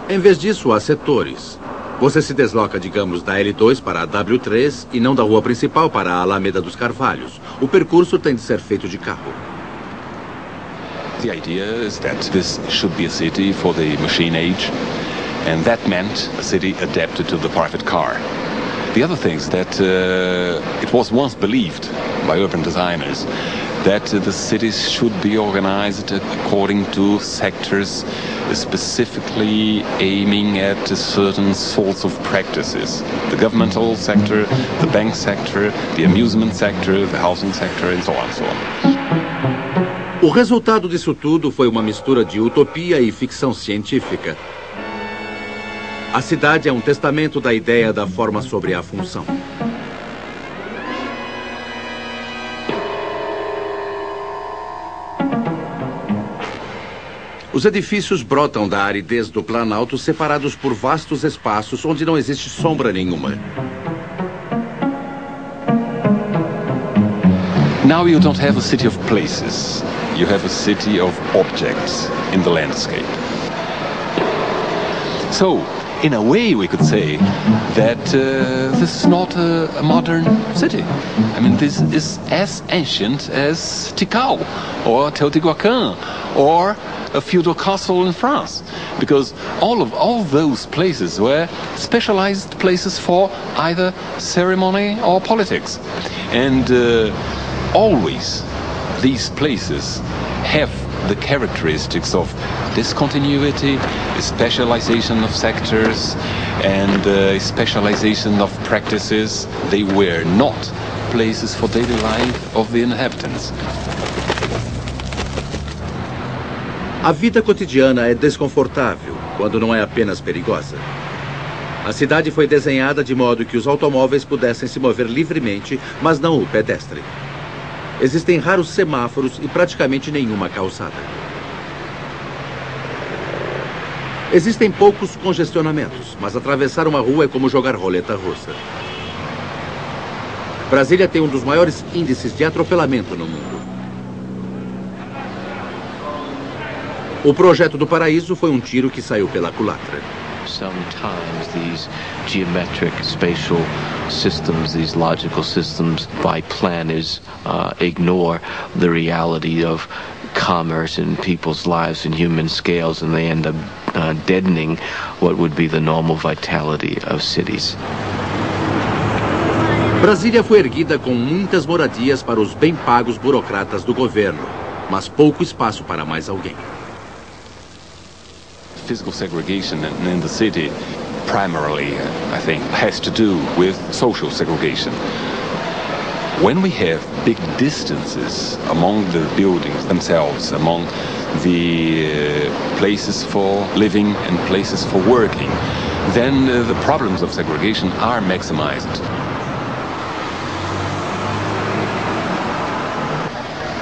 Em vez disso, há setores. Você se desloca, digamos, da L2 para a W3 e não da rua principal para a Alameda dos Carvalhos. O percurso tem de ser feito de carro. The idea is that this should be a city for the machine age, and that meant a city adapted to the private car. The other thing is that it was once believed by urban designers that the cities should be organized according to sectors, specifically aiming at certain sorts of practices. The governmental sector, the bank sector, the amusement sector, the housing sector, and so on and so on. O resultado disso tudo foi uma mistura de utopia e ficção científica. A cidade é um testamento da ideia da forma sobre a função. Os edifícios brotam da aridez do Planalto, separados por vastos espaços onde não existe sombra nenhuma. Now you don't have a city of places. You have a city of objects in the landscape. So, in a way, we could say that this is not a modern city. I mean, this is as ancient as Tikal or Teotihuacan or a feudal castle in France, because all those places were specialized places for either ceremony or politics, and always these places have the characteristics of discontinuity, specialization of sectors, and specialization of practices. They were not places for daily life of the inhabitants. A vida cotidiana é desconfortável, quando não é apenas perigosa. A cidade foi desenhada de modo que os automóveis pudessem se mover livremente, mas não o pedestre. Existem raros semáforos e praticamente nenhuma calçada. Existem poucos congestionamentos, mas atravessar uma rua é como jogar roleta russa. Brasília tem um dos maiores índices de atropelamento no mundo. O projeto do Paraíso foi um tiro que saiu pela culatra. Sometimes these geometric spatial systems, these logical systems by planners ignore the reality of commerce in people's lives in human scales, and they end up deadening what would be the normal vitality of cities. Brasília foi erguida com muitas moradias para os bem pagos burocratas do governo, mas pouco espaço para mais alguém. Physical segregation in the city primarily, I think, has to do with social segregation. When we have big distances among the buildings themselves, among the places for living and places for working, then the problems of segregation are maximized.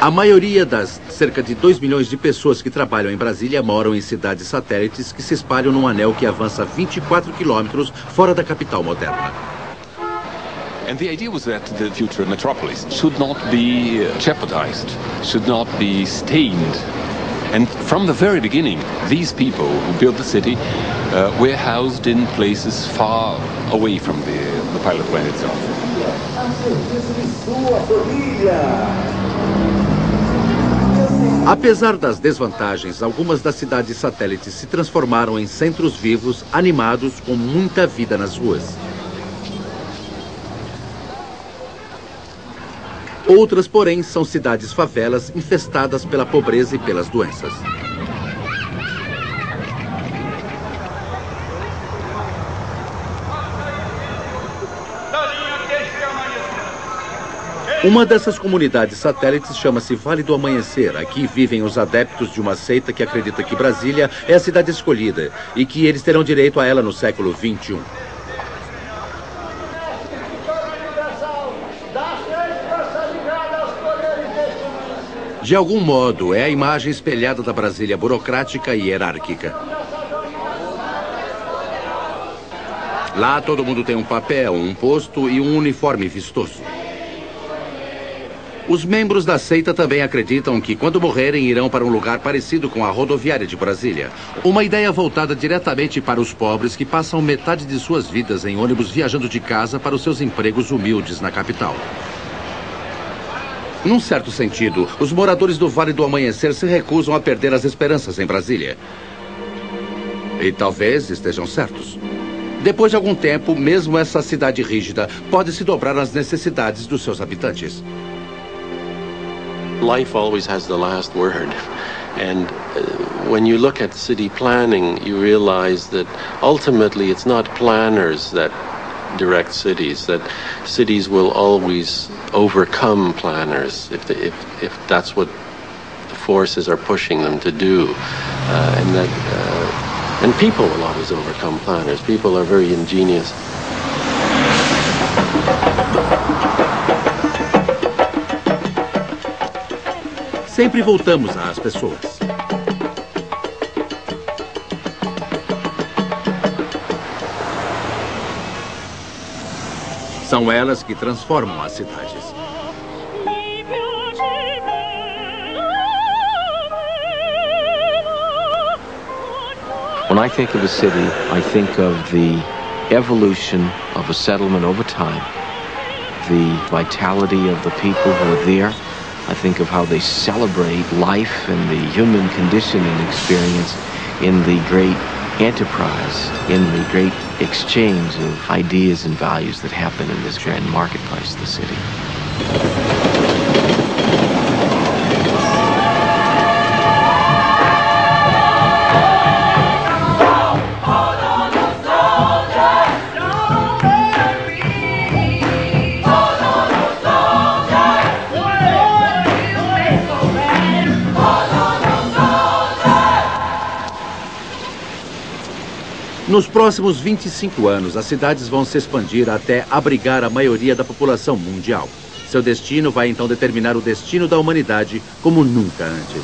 A maioria das cerca de 2 milhões de pessoas que trabalham em Brasília moram em cidades satélites que se espalham num anel que avança 24 quilômetros fora da capital moderna. And the idea was that the future metropolis should not be jeopardized, should not be stained. And from the very beginning, these people who built the city were housed in places far away from the pilot plant itself. Apesar das desvantagens, algumas das cidades satélites se transformaram em centros vivos, animados, com muita vida nas ruas. Outras, porém, são cidades favelas infestadas pela pobreza e pelas doenças. Uma dessas comunidades satélites chama-se Vale do Amanhecer. Aqui vivem os adeptos de uma seita que acredita que Brasília é a cidade escolhida e que eles terão direito a ela no século XXI. De algum modo, é a imagem espelhada da Brasília burocrática e hierárquica. Lá todo mundo tem um papel, um posto e um uniforme vistoso. Os membros da seita também acreditam que, quando morrerem, irão para um lugar parecido com a rodoviária de Brasília. Uma ideia voltada diretamente para os pobres que passam metade de suas vidas em ônibus viajando de casa para os seus empregos humildes na capital. Num certo sentido, os moradores do Vale do Amanhecer se recusam a perder as esperanças em Brasília. E talvez estejam certos. Depois de algum tempo, mesmo essa cidade rígida pode se dobrar às necessidades dos seus habitantes. Life always has the last word. And when you look at city planning, you realize that ultimately it's not planners that direct cities, that cities will always overcome planners if that's what the forces are pushing them to do. And people will always overcome planners. People are very ingenious. Sempre voltamos às pessoas. São elas que transformam as cidades. When I think of a city, I think of the evolution of a settlement over time, the vitality of the people who are there. I think of how they celebrate life and the human condition and experience in the great enterprise, in the great exchange of ideas and values that happen in this grand marketplace of the city. Nos próximos 25 anos, as cidades vão se expandir até abrigar a maioria da população mundial. Seu destino vai então determinar o destino da humanidade como nunca antes.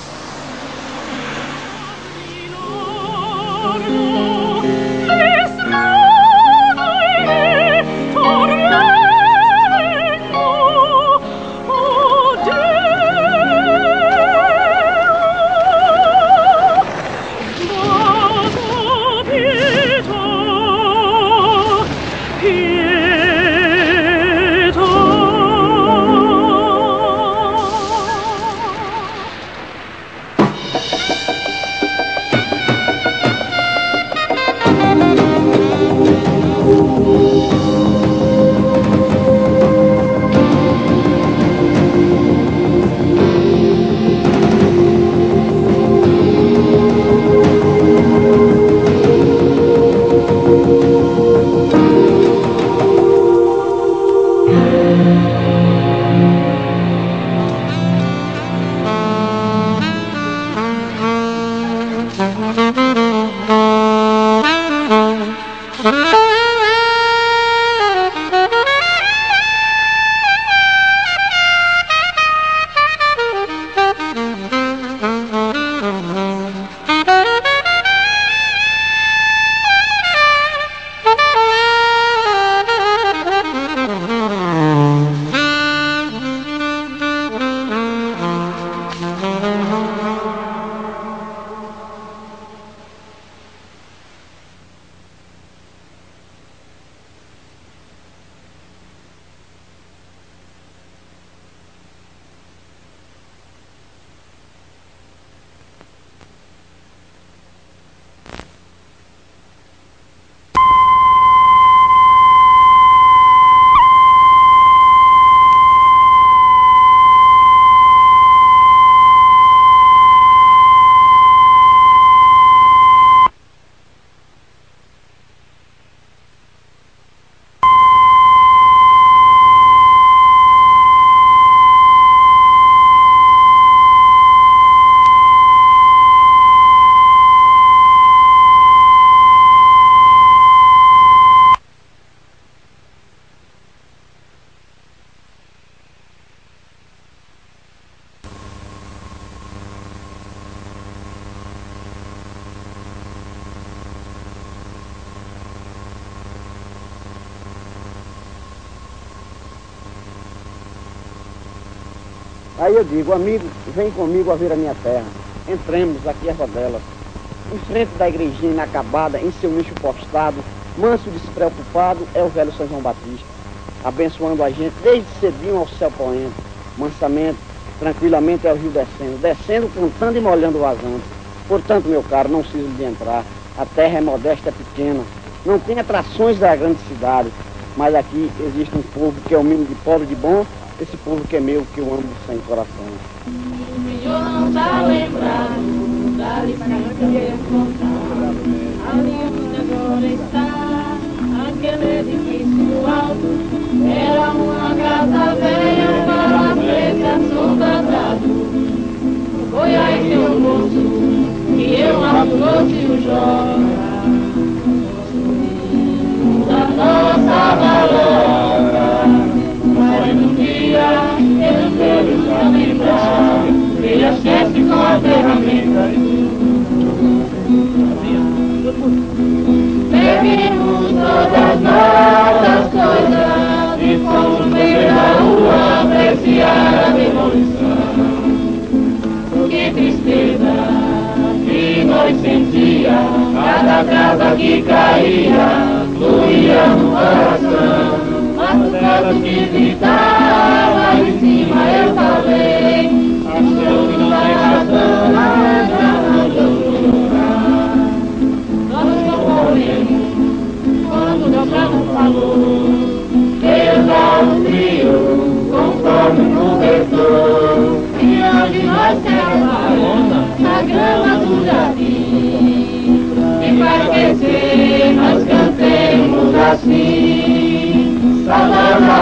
Aí eu digo, amigo, vem comigo a ver a minha terra. Entremos aqui a Rodelas, em frente da igrejinha inacabada, em seu nicho postado, manso e despreocupado, é o velho São João Batista, abençoando a gente desde cedinho ao céu poente, mansamente, tranquilamente é o rio descendo, cantando e molhando vazando. Portanto, meu caro, não preciso de entrar, a terra é modesta, é pequena, não tem atrações da grande cidade, mas aqui existe um povo que é humilde, pobre de bom, esse povo que é meu, que eu amo de sem coração. O Senhor não está lembrado da licença que eu encontrar. Ali onde agora está aquele edifício alto, era uma casa velha para preta soldado. Foi aí seu moço que eu trouxe o joga. Da nossa balota, mas no dia ele veio pra lembrar, ele esquece com a ferramenta. Bebemos todas nossas coisas e fomos pela rua apreciar a demolição. Que tristeza que nós sentia, cada casa que caía doía no coração. Mas o canto que gritava lá em cima eu falei, achou que não tem razão, mas não chorar. Nós componemos quando meu plano falou, Deus dá um frio conforme um cobertor, e onde nós servamos na grama do jardim, e para esquecer nós cantemos assim, saudade da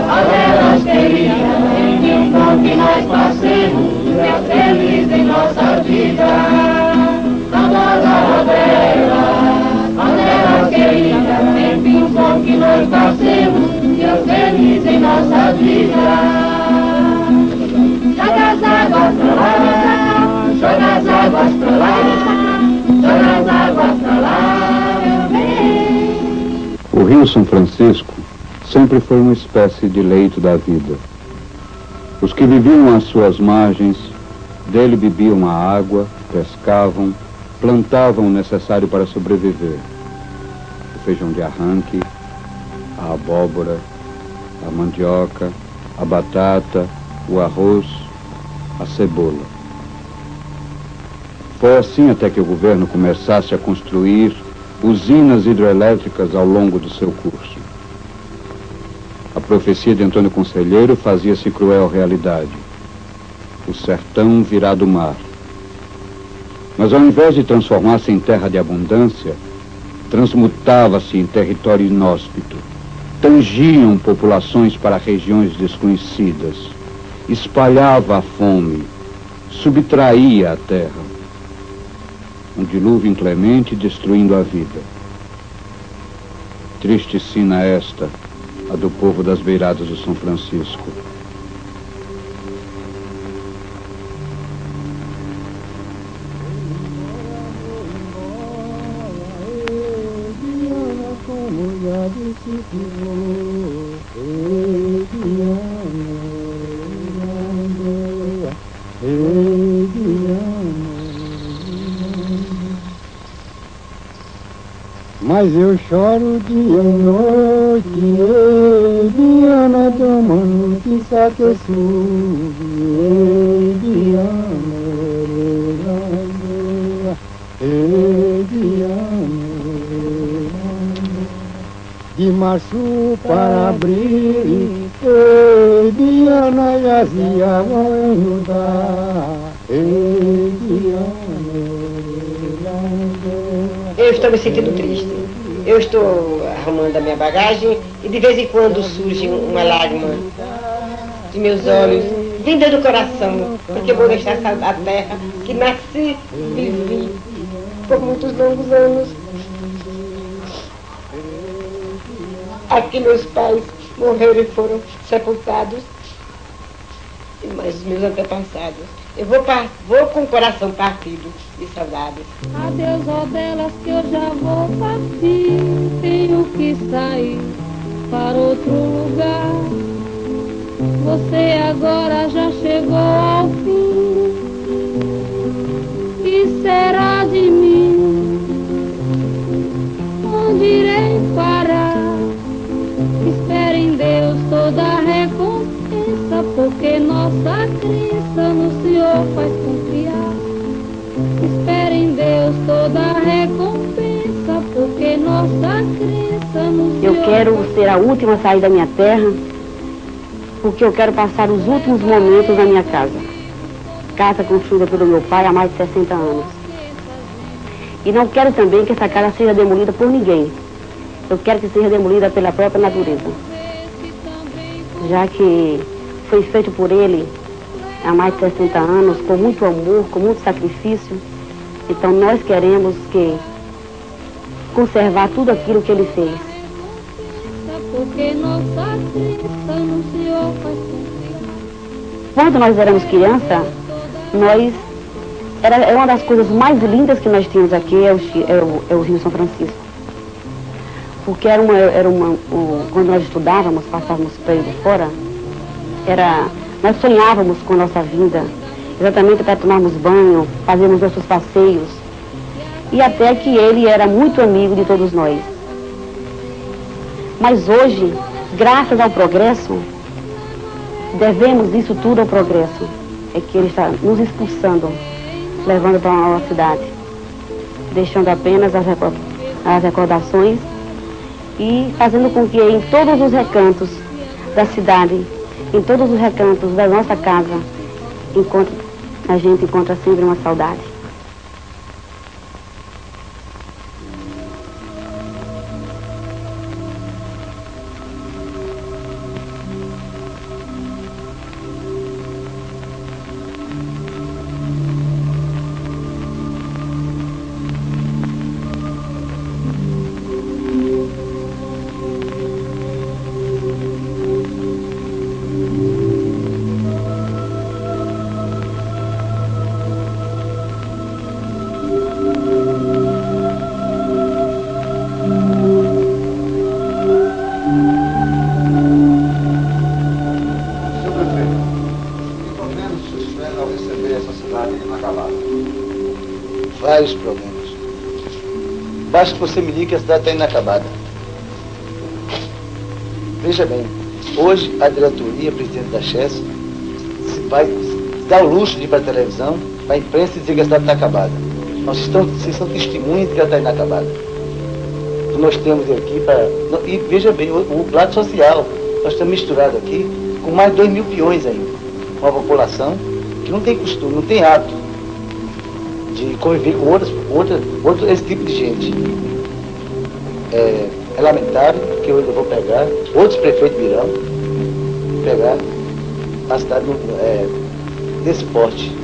rodelas queridas, de um bom que nós passemos, é feliz em nossa vida. Saudade da rodelas queridas, sempre um bom que nós passemos, é feliz em nossa vida. Joga as águas pra lá, joga as águas pra lá, joga as águas pra lá, meu bem. O Rio São Francisco sempre foi uma espécie de leito da vida. Os que viviam às suas margens, dele bebiam a água, pescavam, plantavam o necessário para sobreviver. O feijão de arranque, a abóbora, a mandioca, a batata, o arroz, a cebola. Foi assim até que o governo começasse a construir usinas hidrelétricas ao longo do seu curso. A profecia de Antônio Conselheiro fazia-se cruel realidade. O sertão virado mar. Mas ao invés de transformar-se em terra de abundância, transmutava-se em território inóspito. Tangiam populações para regiões desconhecidas. Espalhava a fome. Subtraía a terra. Um dilúvio inclemente destruindo a vida. Triste sina esta, a do povo das beiradas do São Francisco. Mas eu choro dia e noite, Diana tomando que saqueçu, Diana, de março para abril, Diana jazia vão dar, Eu estou me sentindo triste. Eu estou arrumando a minha bagagem e de vez em quando surge uma lágrima de meus olhos, vinda do coração, porque eu vou deixar a terra que nasci, vivi por muitos longos anos. Aqui meus pais morreram e foram sepultados, mas meus antepassados. Eu vou com o coração partido de saudades. Adeus, ó delas, que eu já vou partir. Tenho que sair para outro lugar. Você agora já chegou ao fim. Que será de mim? Onde irei parar? Espere em Deus toda a recompensa, porque nossa crença no Senhor faz confiar. Espere em Deus toda a recompensa, porque nossa crença no Senhor. Eu quero ser a última a sair da minha terra, porque eu quero passar os últimos momentos na minha casa. Casa construída pelo meu pai há mais de 60 anos. E não quero também que essa casa seja demolida por ninguém. Eu quero que seja demolida pela própria natureza. Já que foi feito por ele há mais de 60 anos, com muito amor, com muito sacrifício. Então nós queremos conservar tudo aquilo que ele fez. Porque nossa crença no Senhor faz confiar. Quando nós éramos criança, é uma das coisas mais lindas que nós tínhamos aqui é o Rio São Francisco. Porque quando nós estudávamos, passávamos período fora, nós sonhávamos com nossa vida, exatamente para tomarmos banho, fazermos nossos passeios. E até que ele era muito amigo de todos nós. Mas hoje, graças ao progresso, devemos isso tudo ao progresso. É que ele está nos expulsando, levando para uma nova cidade, deixando apenas as recordações e fazendo com que em todos os recantos da cidade, em todos os recantos da nossa casa, a gente encontra sempre uma saudade. Vários problemas. Basta que você me ligue que a cidade está inacabada. Veja bem, hoje a diretoria, presidente da Chess, vai dar o luxo de ir para a televisão, para a imprensa e dizer que a cidade está acabada. Vocês são testemunhas de que ela está inacabada. Que nós temos aqui para... E veja bem, o lado social, nós estamos misturados aqui com mais de 2.000 peões ainda. Uma população que não tem costume, não tem hábito de conviver com esse tipo de gente. É lamentável que eu vou pegar, outros prefeitos virão pegar a cidade desse porte,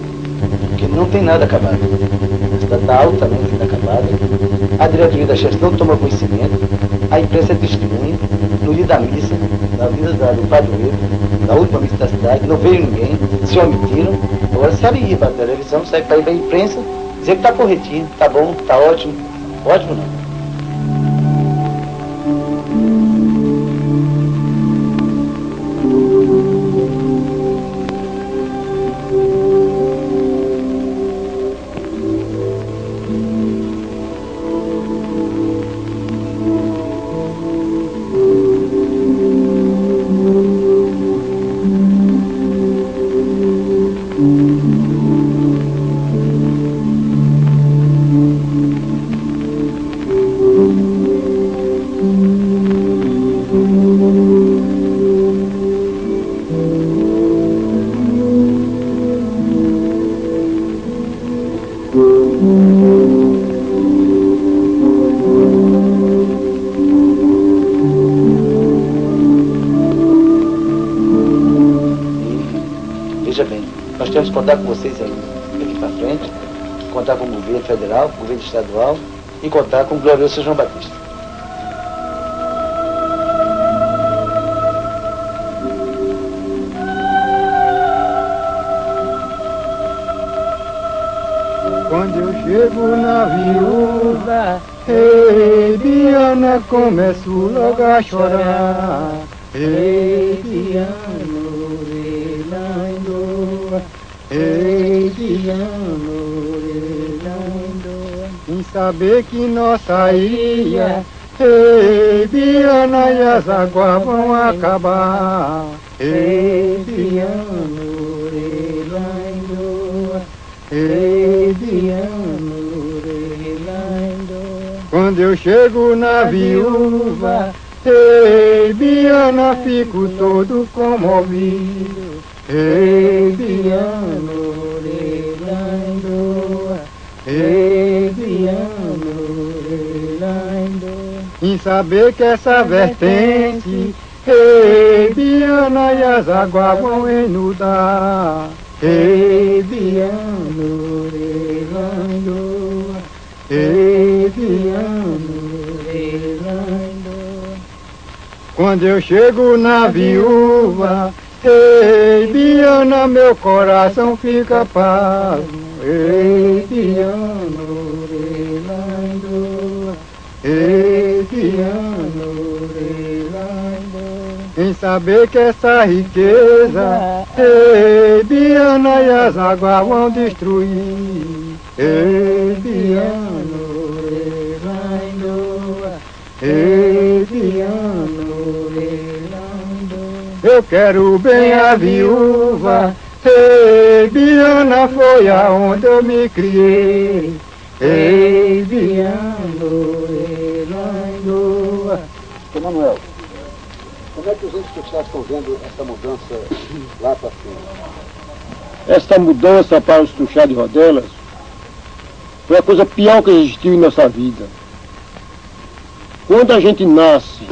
que não tem nada acabado. A cidade está altamente inacabada, a diretoria da Chess não toma conhecimento, a imprensa é testemunha, no dia da missa, na vida do padroeiro, na última missa da cidade, não veio ninguém, se omitiram. Agora sabe ir para a televisão, sabe para ir para a imprensa, dizer que está corretinho, está bom, está ótimo. Ótimo não. Veja bem, nós temos que contar com vocês aí, daqui para frente, contar com o governo federal, com o governo estadual e contar com o glorioso São João Batista. Quando eu chego na viúva, Biana, começo logo a chorar. Biana, Ei, Biano, em saber que nossa ilha, ei, Biana, e as águas vão acabar. Ei, Biano, ei, Biano, quando eu chego na viúva, ei, Biana, fico todo comovido. Ei, Biano, ei, Biano, em saber que essa vertente, ei, Biana, e as águas vão enudar. Ei, Biano, ei, Biano, quando eu chego na viúva, ei, Biana, meu coração fica pasmo. Ei, Biano, ei, Biano, em saber que essa riqueza, ei, Biana, e as águas vão destruir. Ei, Biano, ei, Biano, eu quero bem a viúva, ei, Biana, foi aonde eu me criei. Ei, Biano, Seu Manuel, como é que os entes sociais estão vendo essa mudança lá para cima? Essa mudança para os Tuxá de Rodelas foi a coisa pior que existiu em nossa vida. Quando a gente nasce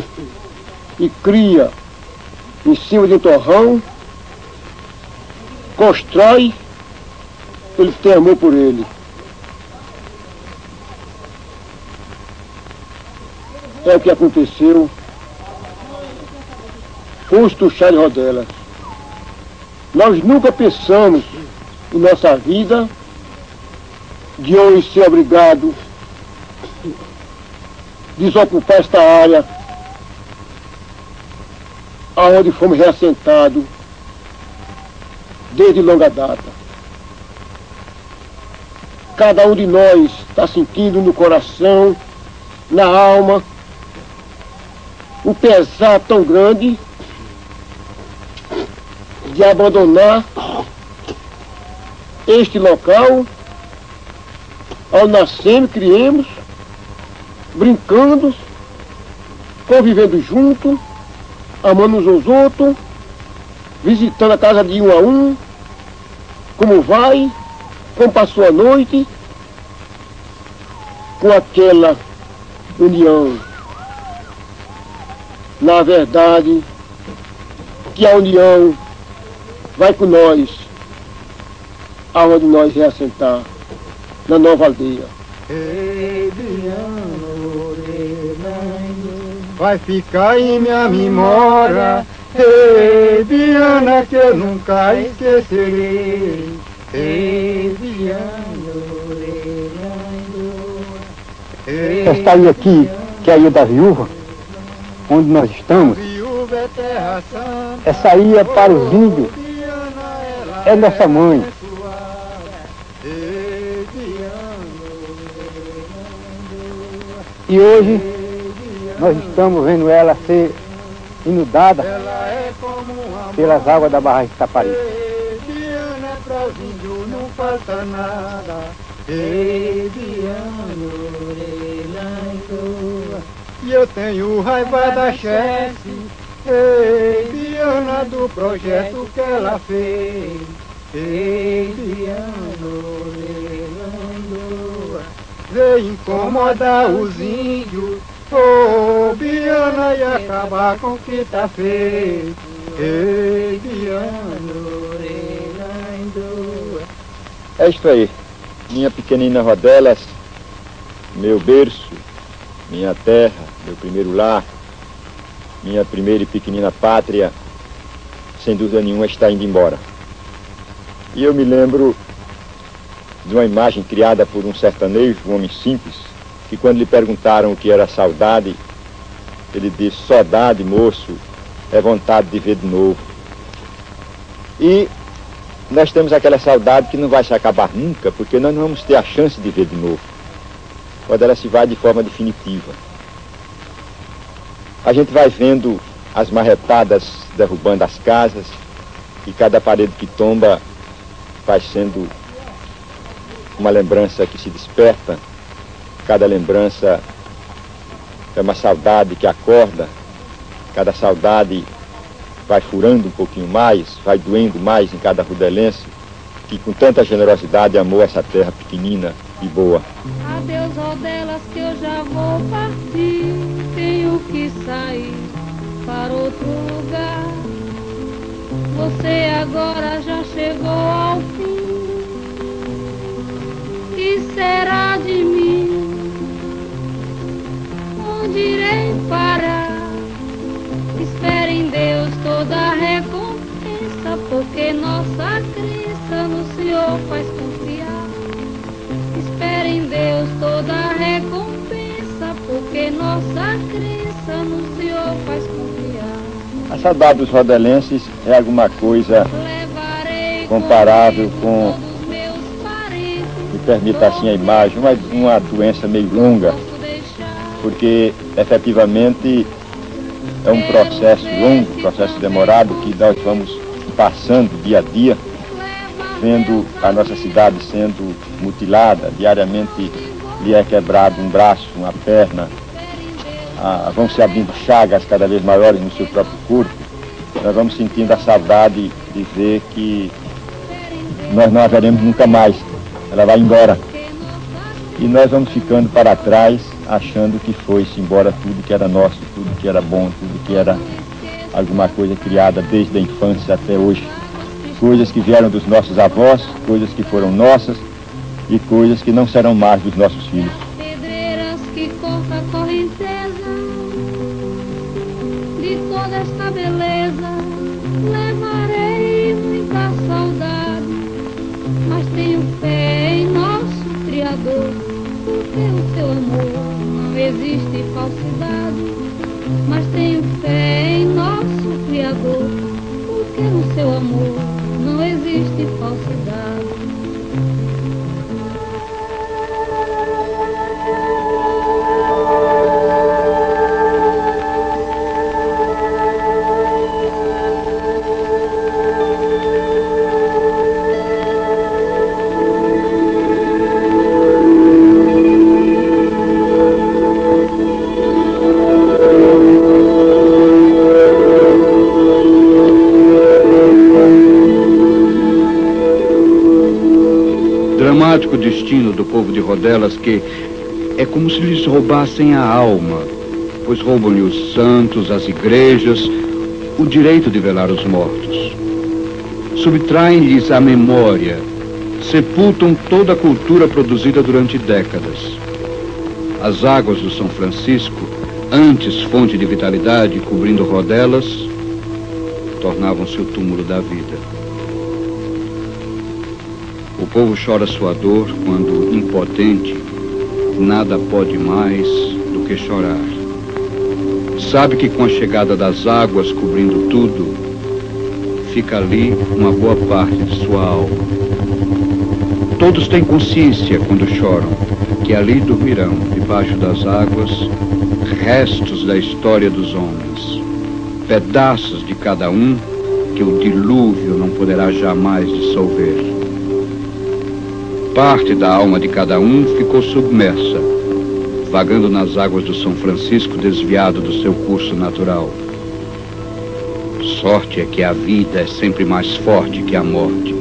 e cria em cima de um torrão, constrói, ele tem amor por ele. É o que aconteceu com os Tuxá de Rodelas. Nós nunca pensamos em nossa vida de hoje ser obrigado a desocupar esta área aonde fomos reassentados desde longa data. Cada um de nós está sentindo no coração, na alma, um pesar tão grande de abandonar este local ao nascermos, criemos, brincando, convivendo juntos, amando uns aos outros, visitando a casa de um a um, como vai, como passou a noite, com aquela união. Na verdade, que a união vai com nós, aonde nós reassentar, na nova aldeia. Ei, Biano, vai ficar em minha memória, ei, Biana, que eu nunca esquecerei. Ei, Biano, esta ilha aqui, que é a Ilha da Viúva, onde nós estamos, essa ilha para os índios é nossa mãe. E hoje nós estamos vendo ela ser inundada pelas águas da barragem de Taparica. Biana, para os índios não falta nada. Ei, Biano, e eu tenho raiva da chefe, ei, Biana, do projeto que ela fez. Ei, Biano, veio incomodar os índios, oh, Biana, e acabar com o que tá feito. Ei, Biano, é isso aí, minha pequenina Rodelas, meu berço, minha terra, meu primeiro lar, minha primeira e pequenina pátria, sem dúvida nenhuma está indo embora. E eu me lembro de uma imagem criada por um sertanejo, um homem simples, que quando lhe perguntaram o que era saudade, ele disse: saudade, moço, é vontade de ver de novo. E nós temos aquela saudade que não vai se acabar nunca, porque nós não vamos ter a chance de ver de novo, quando ela se vai de forma definitiva. A gente vai vendo as marretadas derrubando as casas, e cada parede que tomba vai sendo uma lembrança que se desperta, cada lembrança é uma saudade que acorda, cada saudade vai furando um pouquinho mais, vai doendo mais em cada rodelense, que com tanta generosidade amou essa terra pequenina e boa. Adeus, rodelas, que eu já vou partir, tenho que sair para outro lugar. Você agora já chegou ao fim, que será de mim? Onde irei parar? Espere em Deus toda a recompensa, porque nossa crença no Senhor faz confiar. Espere em Deus toda a recompensa, porque nossa crença no Senhor faz confiar. A saudade dos rodelenses é alguma coisa comparável com, me permita assim a imagem, uma doença meio longa, porque efetivamente é um processo longo, processo demorado, que nós vamos passando dia a dia, vendo a nossa cidade sendo mutilada, diariamente lhe é quebrado um braço, uma perna, vão se abrindo chagas cada vez maiores no seu próprio corpo. Nós vamos sentindo a saudade de ver que nós não a veremos nunca mais, ela vai embora. E nós vamos ficando para trás, achando que foi-se embora tudo que era nosso, tudo que era bom, tudo que era alguma coisa criada desde a infância até hoje. Coisas que vieram dos nossos avós, coisas que foram nossas e coisas que não serão mais dos nossos filhos. Pedreiras que corta a correnteza de toda esta beleza, levarei muita saudade, mas tenho fé em nosso Criador, porque o seu amor não existe falsidade, mas tenho fé em nosso Criador, porque no seu amor não existe falsidade. Dramático destino do povo de Rodelas, que é como se lhes roubassem a alma, pois roubam-lhe os santos, as igrejas, o direito de velar os mortos. Subtraem-lhes a memória, sepultam toda a cultura produzida durante décadas. As águas do São Francisco, antes fonte de vitalidade cobrindo Rodelas, tornavam-se o túmulo da vida. O povo chora sua dor quando, impotente, nada pode mais do que chorar. Sabe que com a chegada das águas cobrindo tudo, fica ali uma boa parte de sua alma. Todos têm consciência, quando choram, que ali dormirão, debaixo das águas, restos da história dos homens, pedaços de cada um que o dilúvio não poderá jamais dissolver. Parte da alma de cada um ficou submersa, vagando nas águas do São Francisco, desviado do seu curso natural. Sorte é que a vida é sempre mais forte que a morte.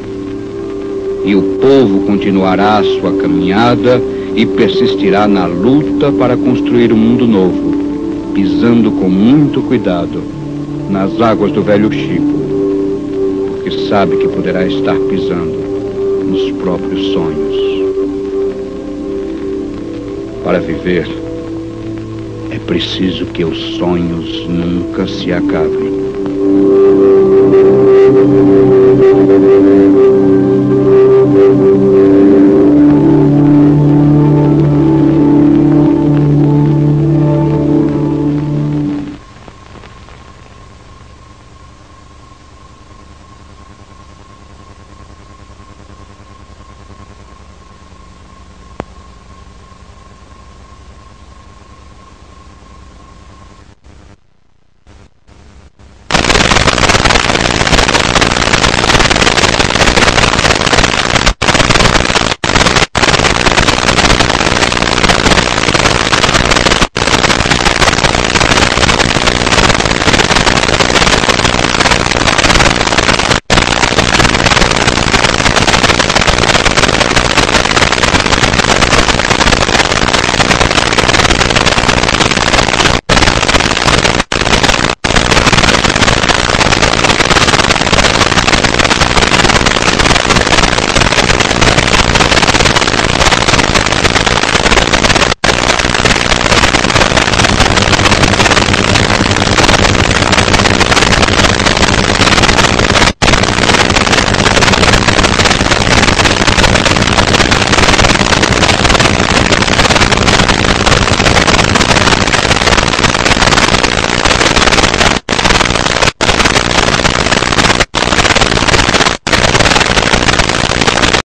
E o povo continuará a sua caminhada e persistirá na luta para construir um mundo novo, pisando com muito cuidado nas águas do velho Chico, porque sabe que poderá estar pisando nos próprios sonhos. Para viver, é preciso que os sonhos nunca se acabem.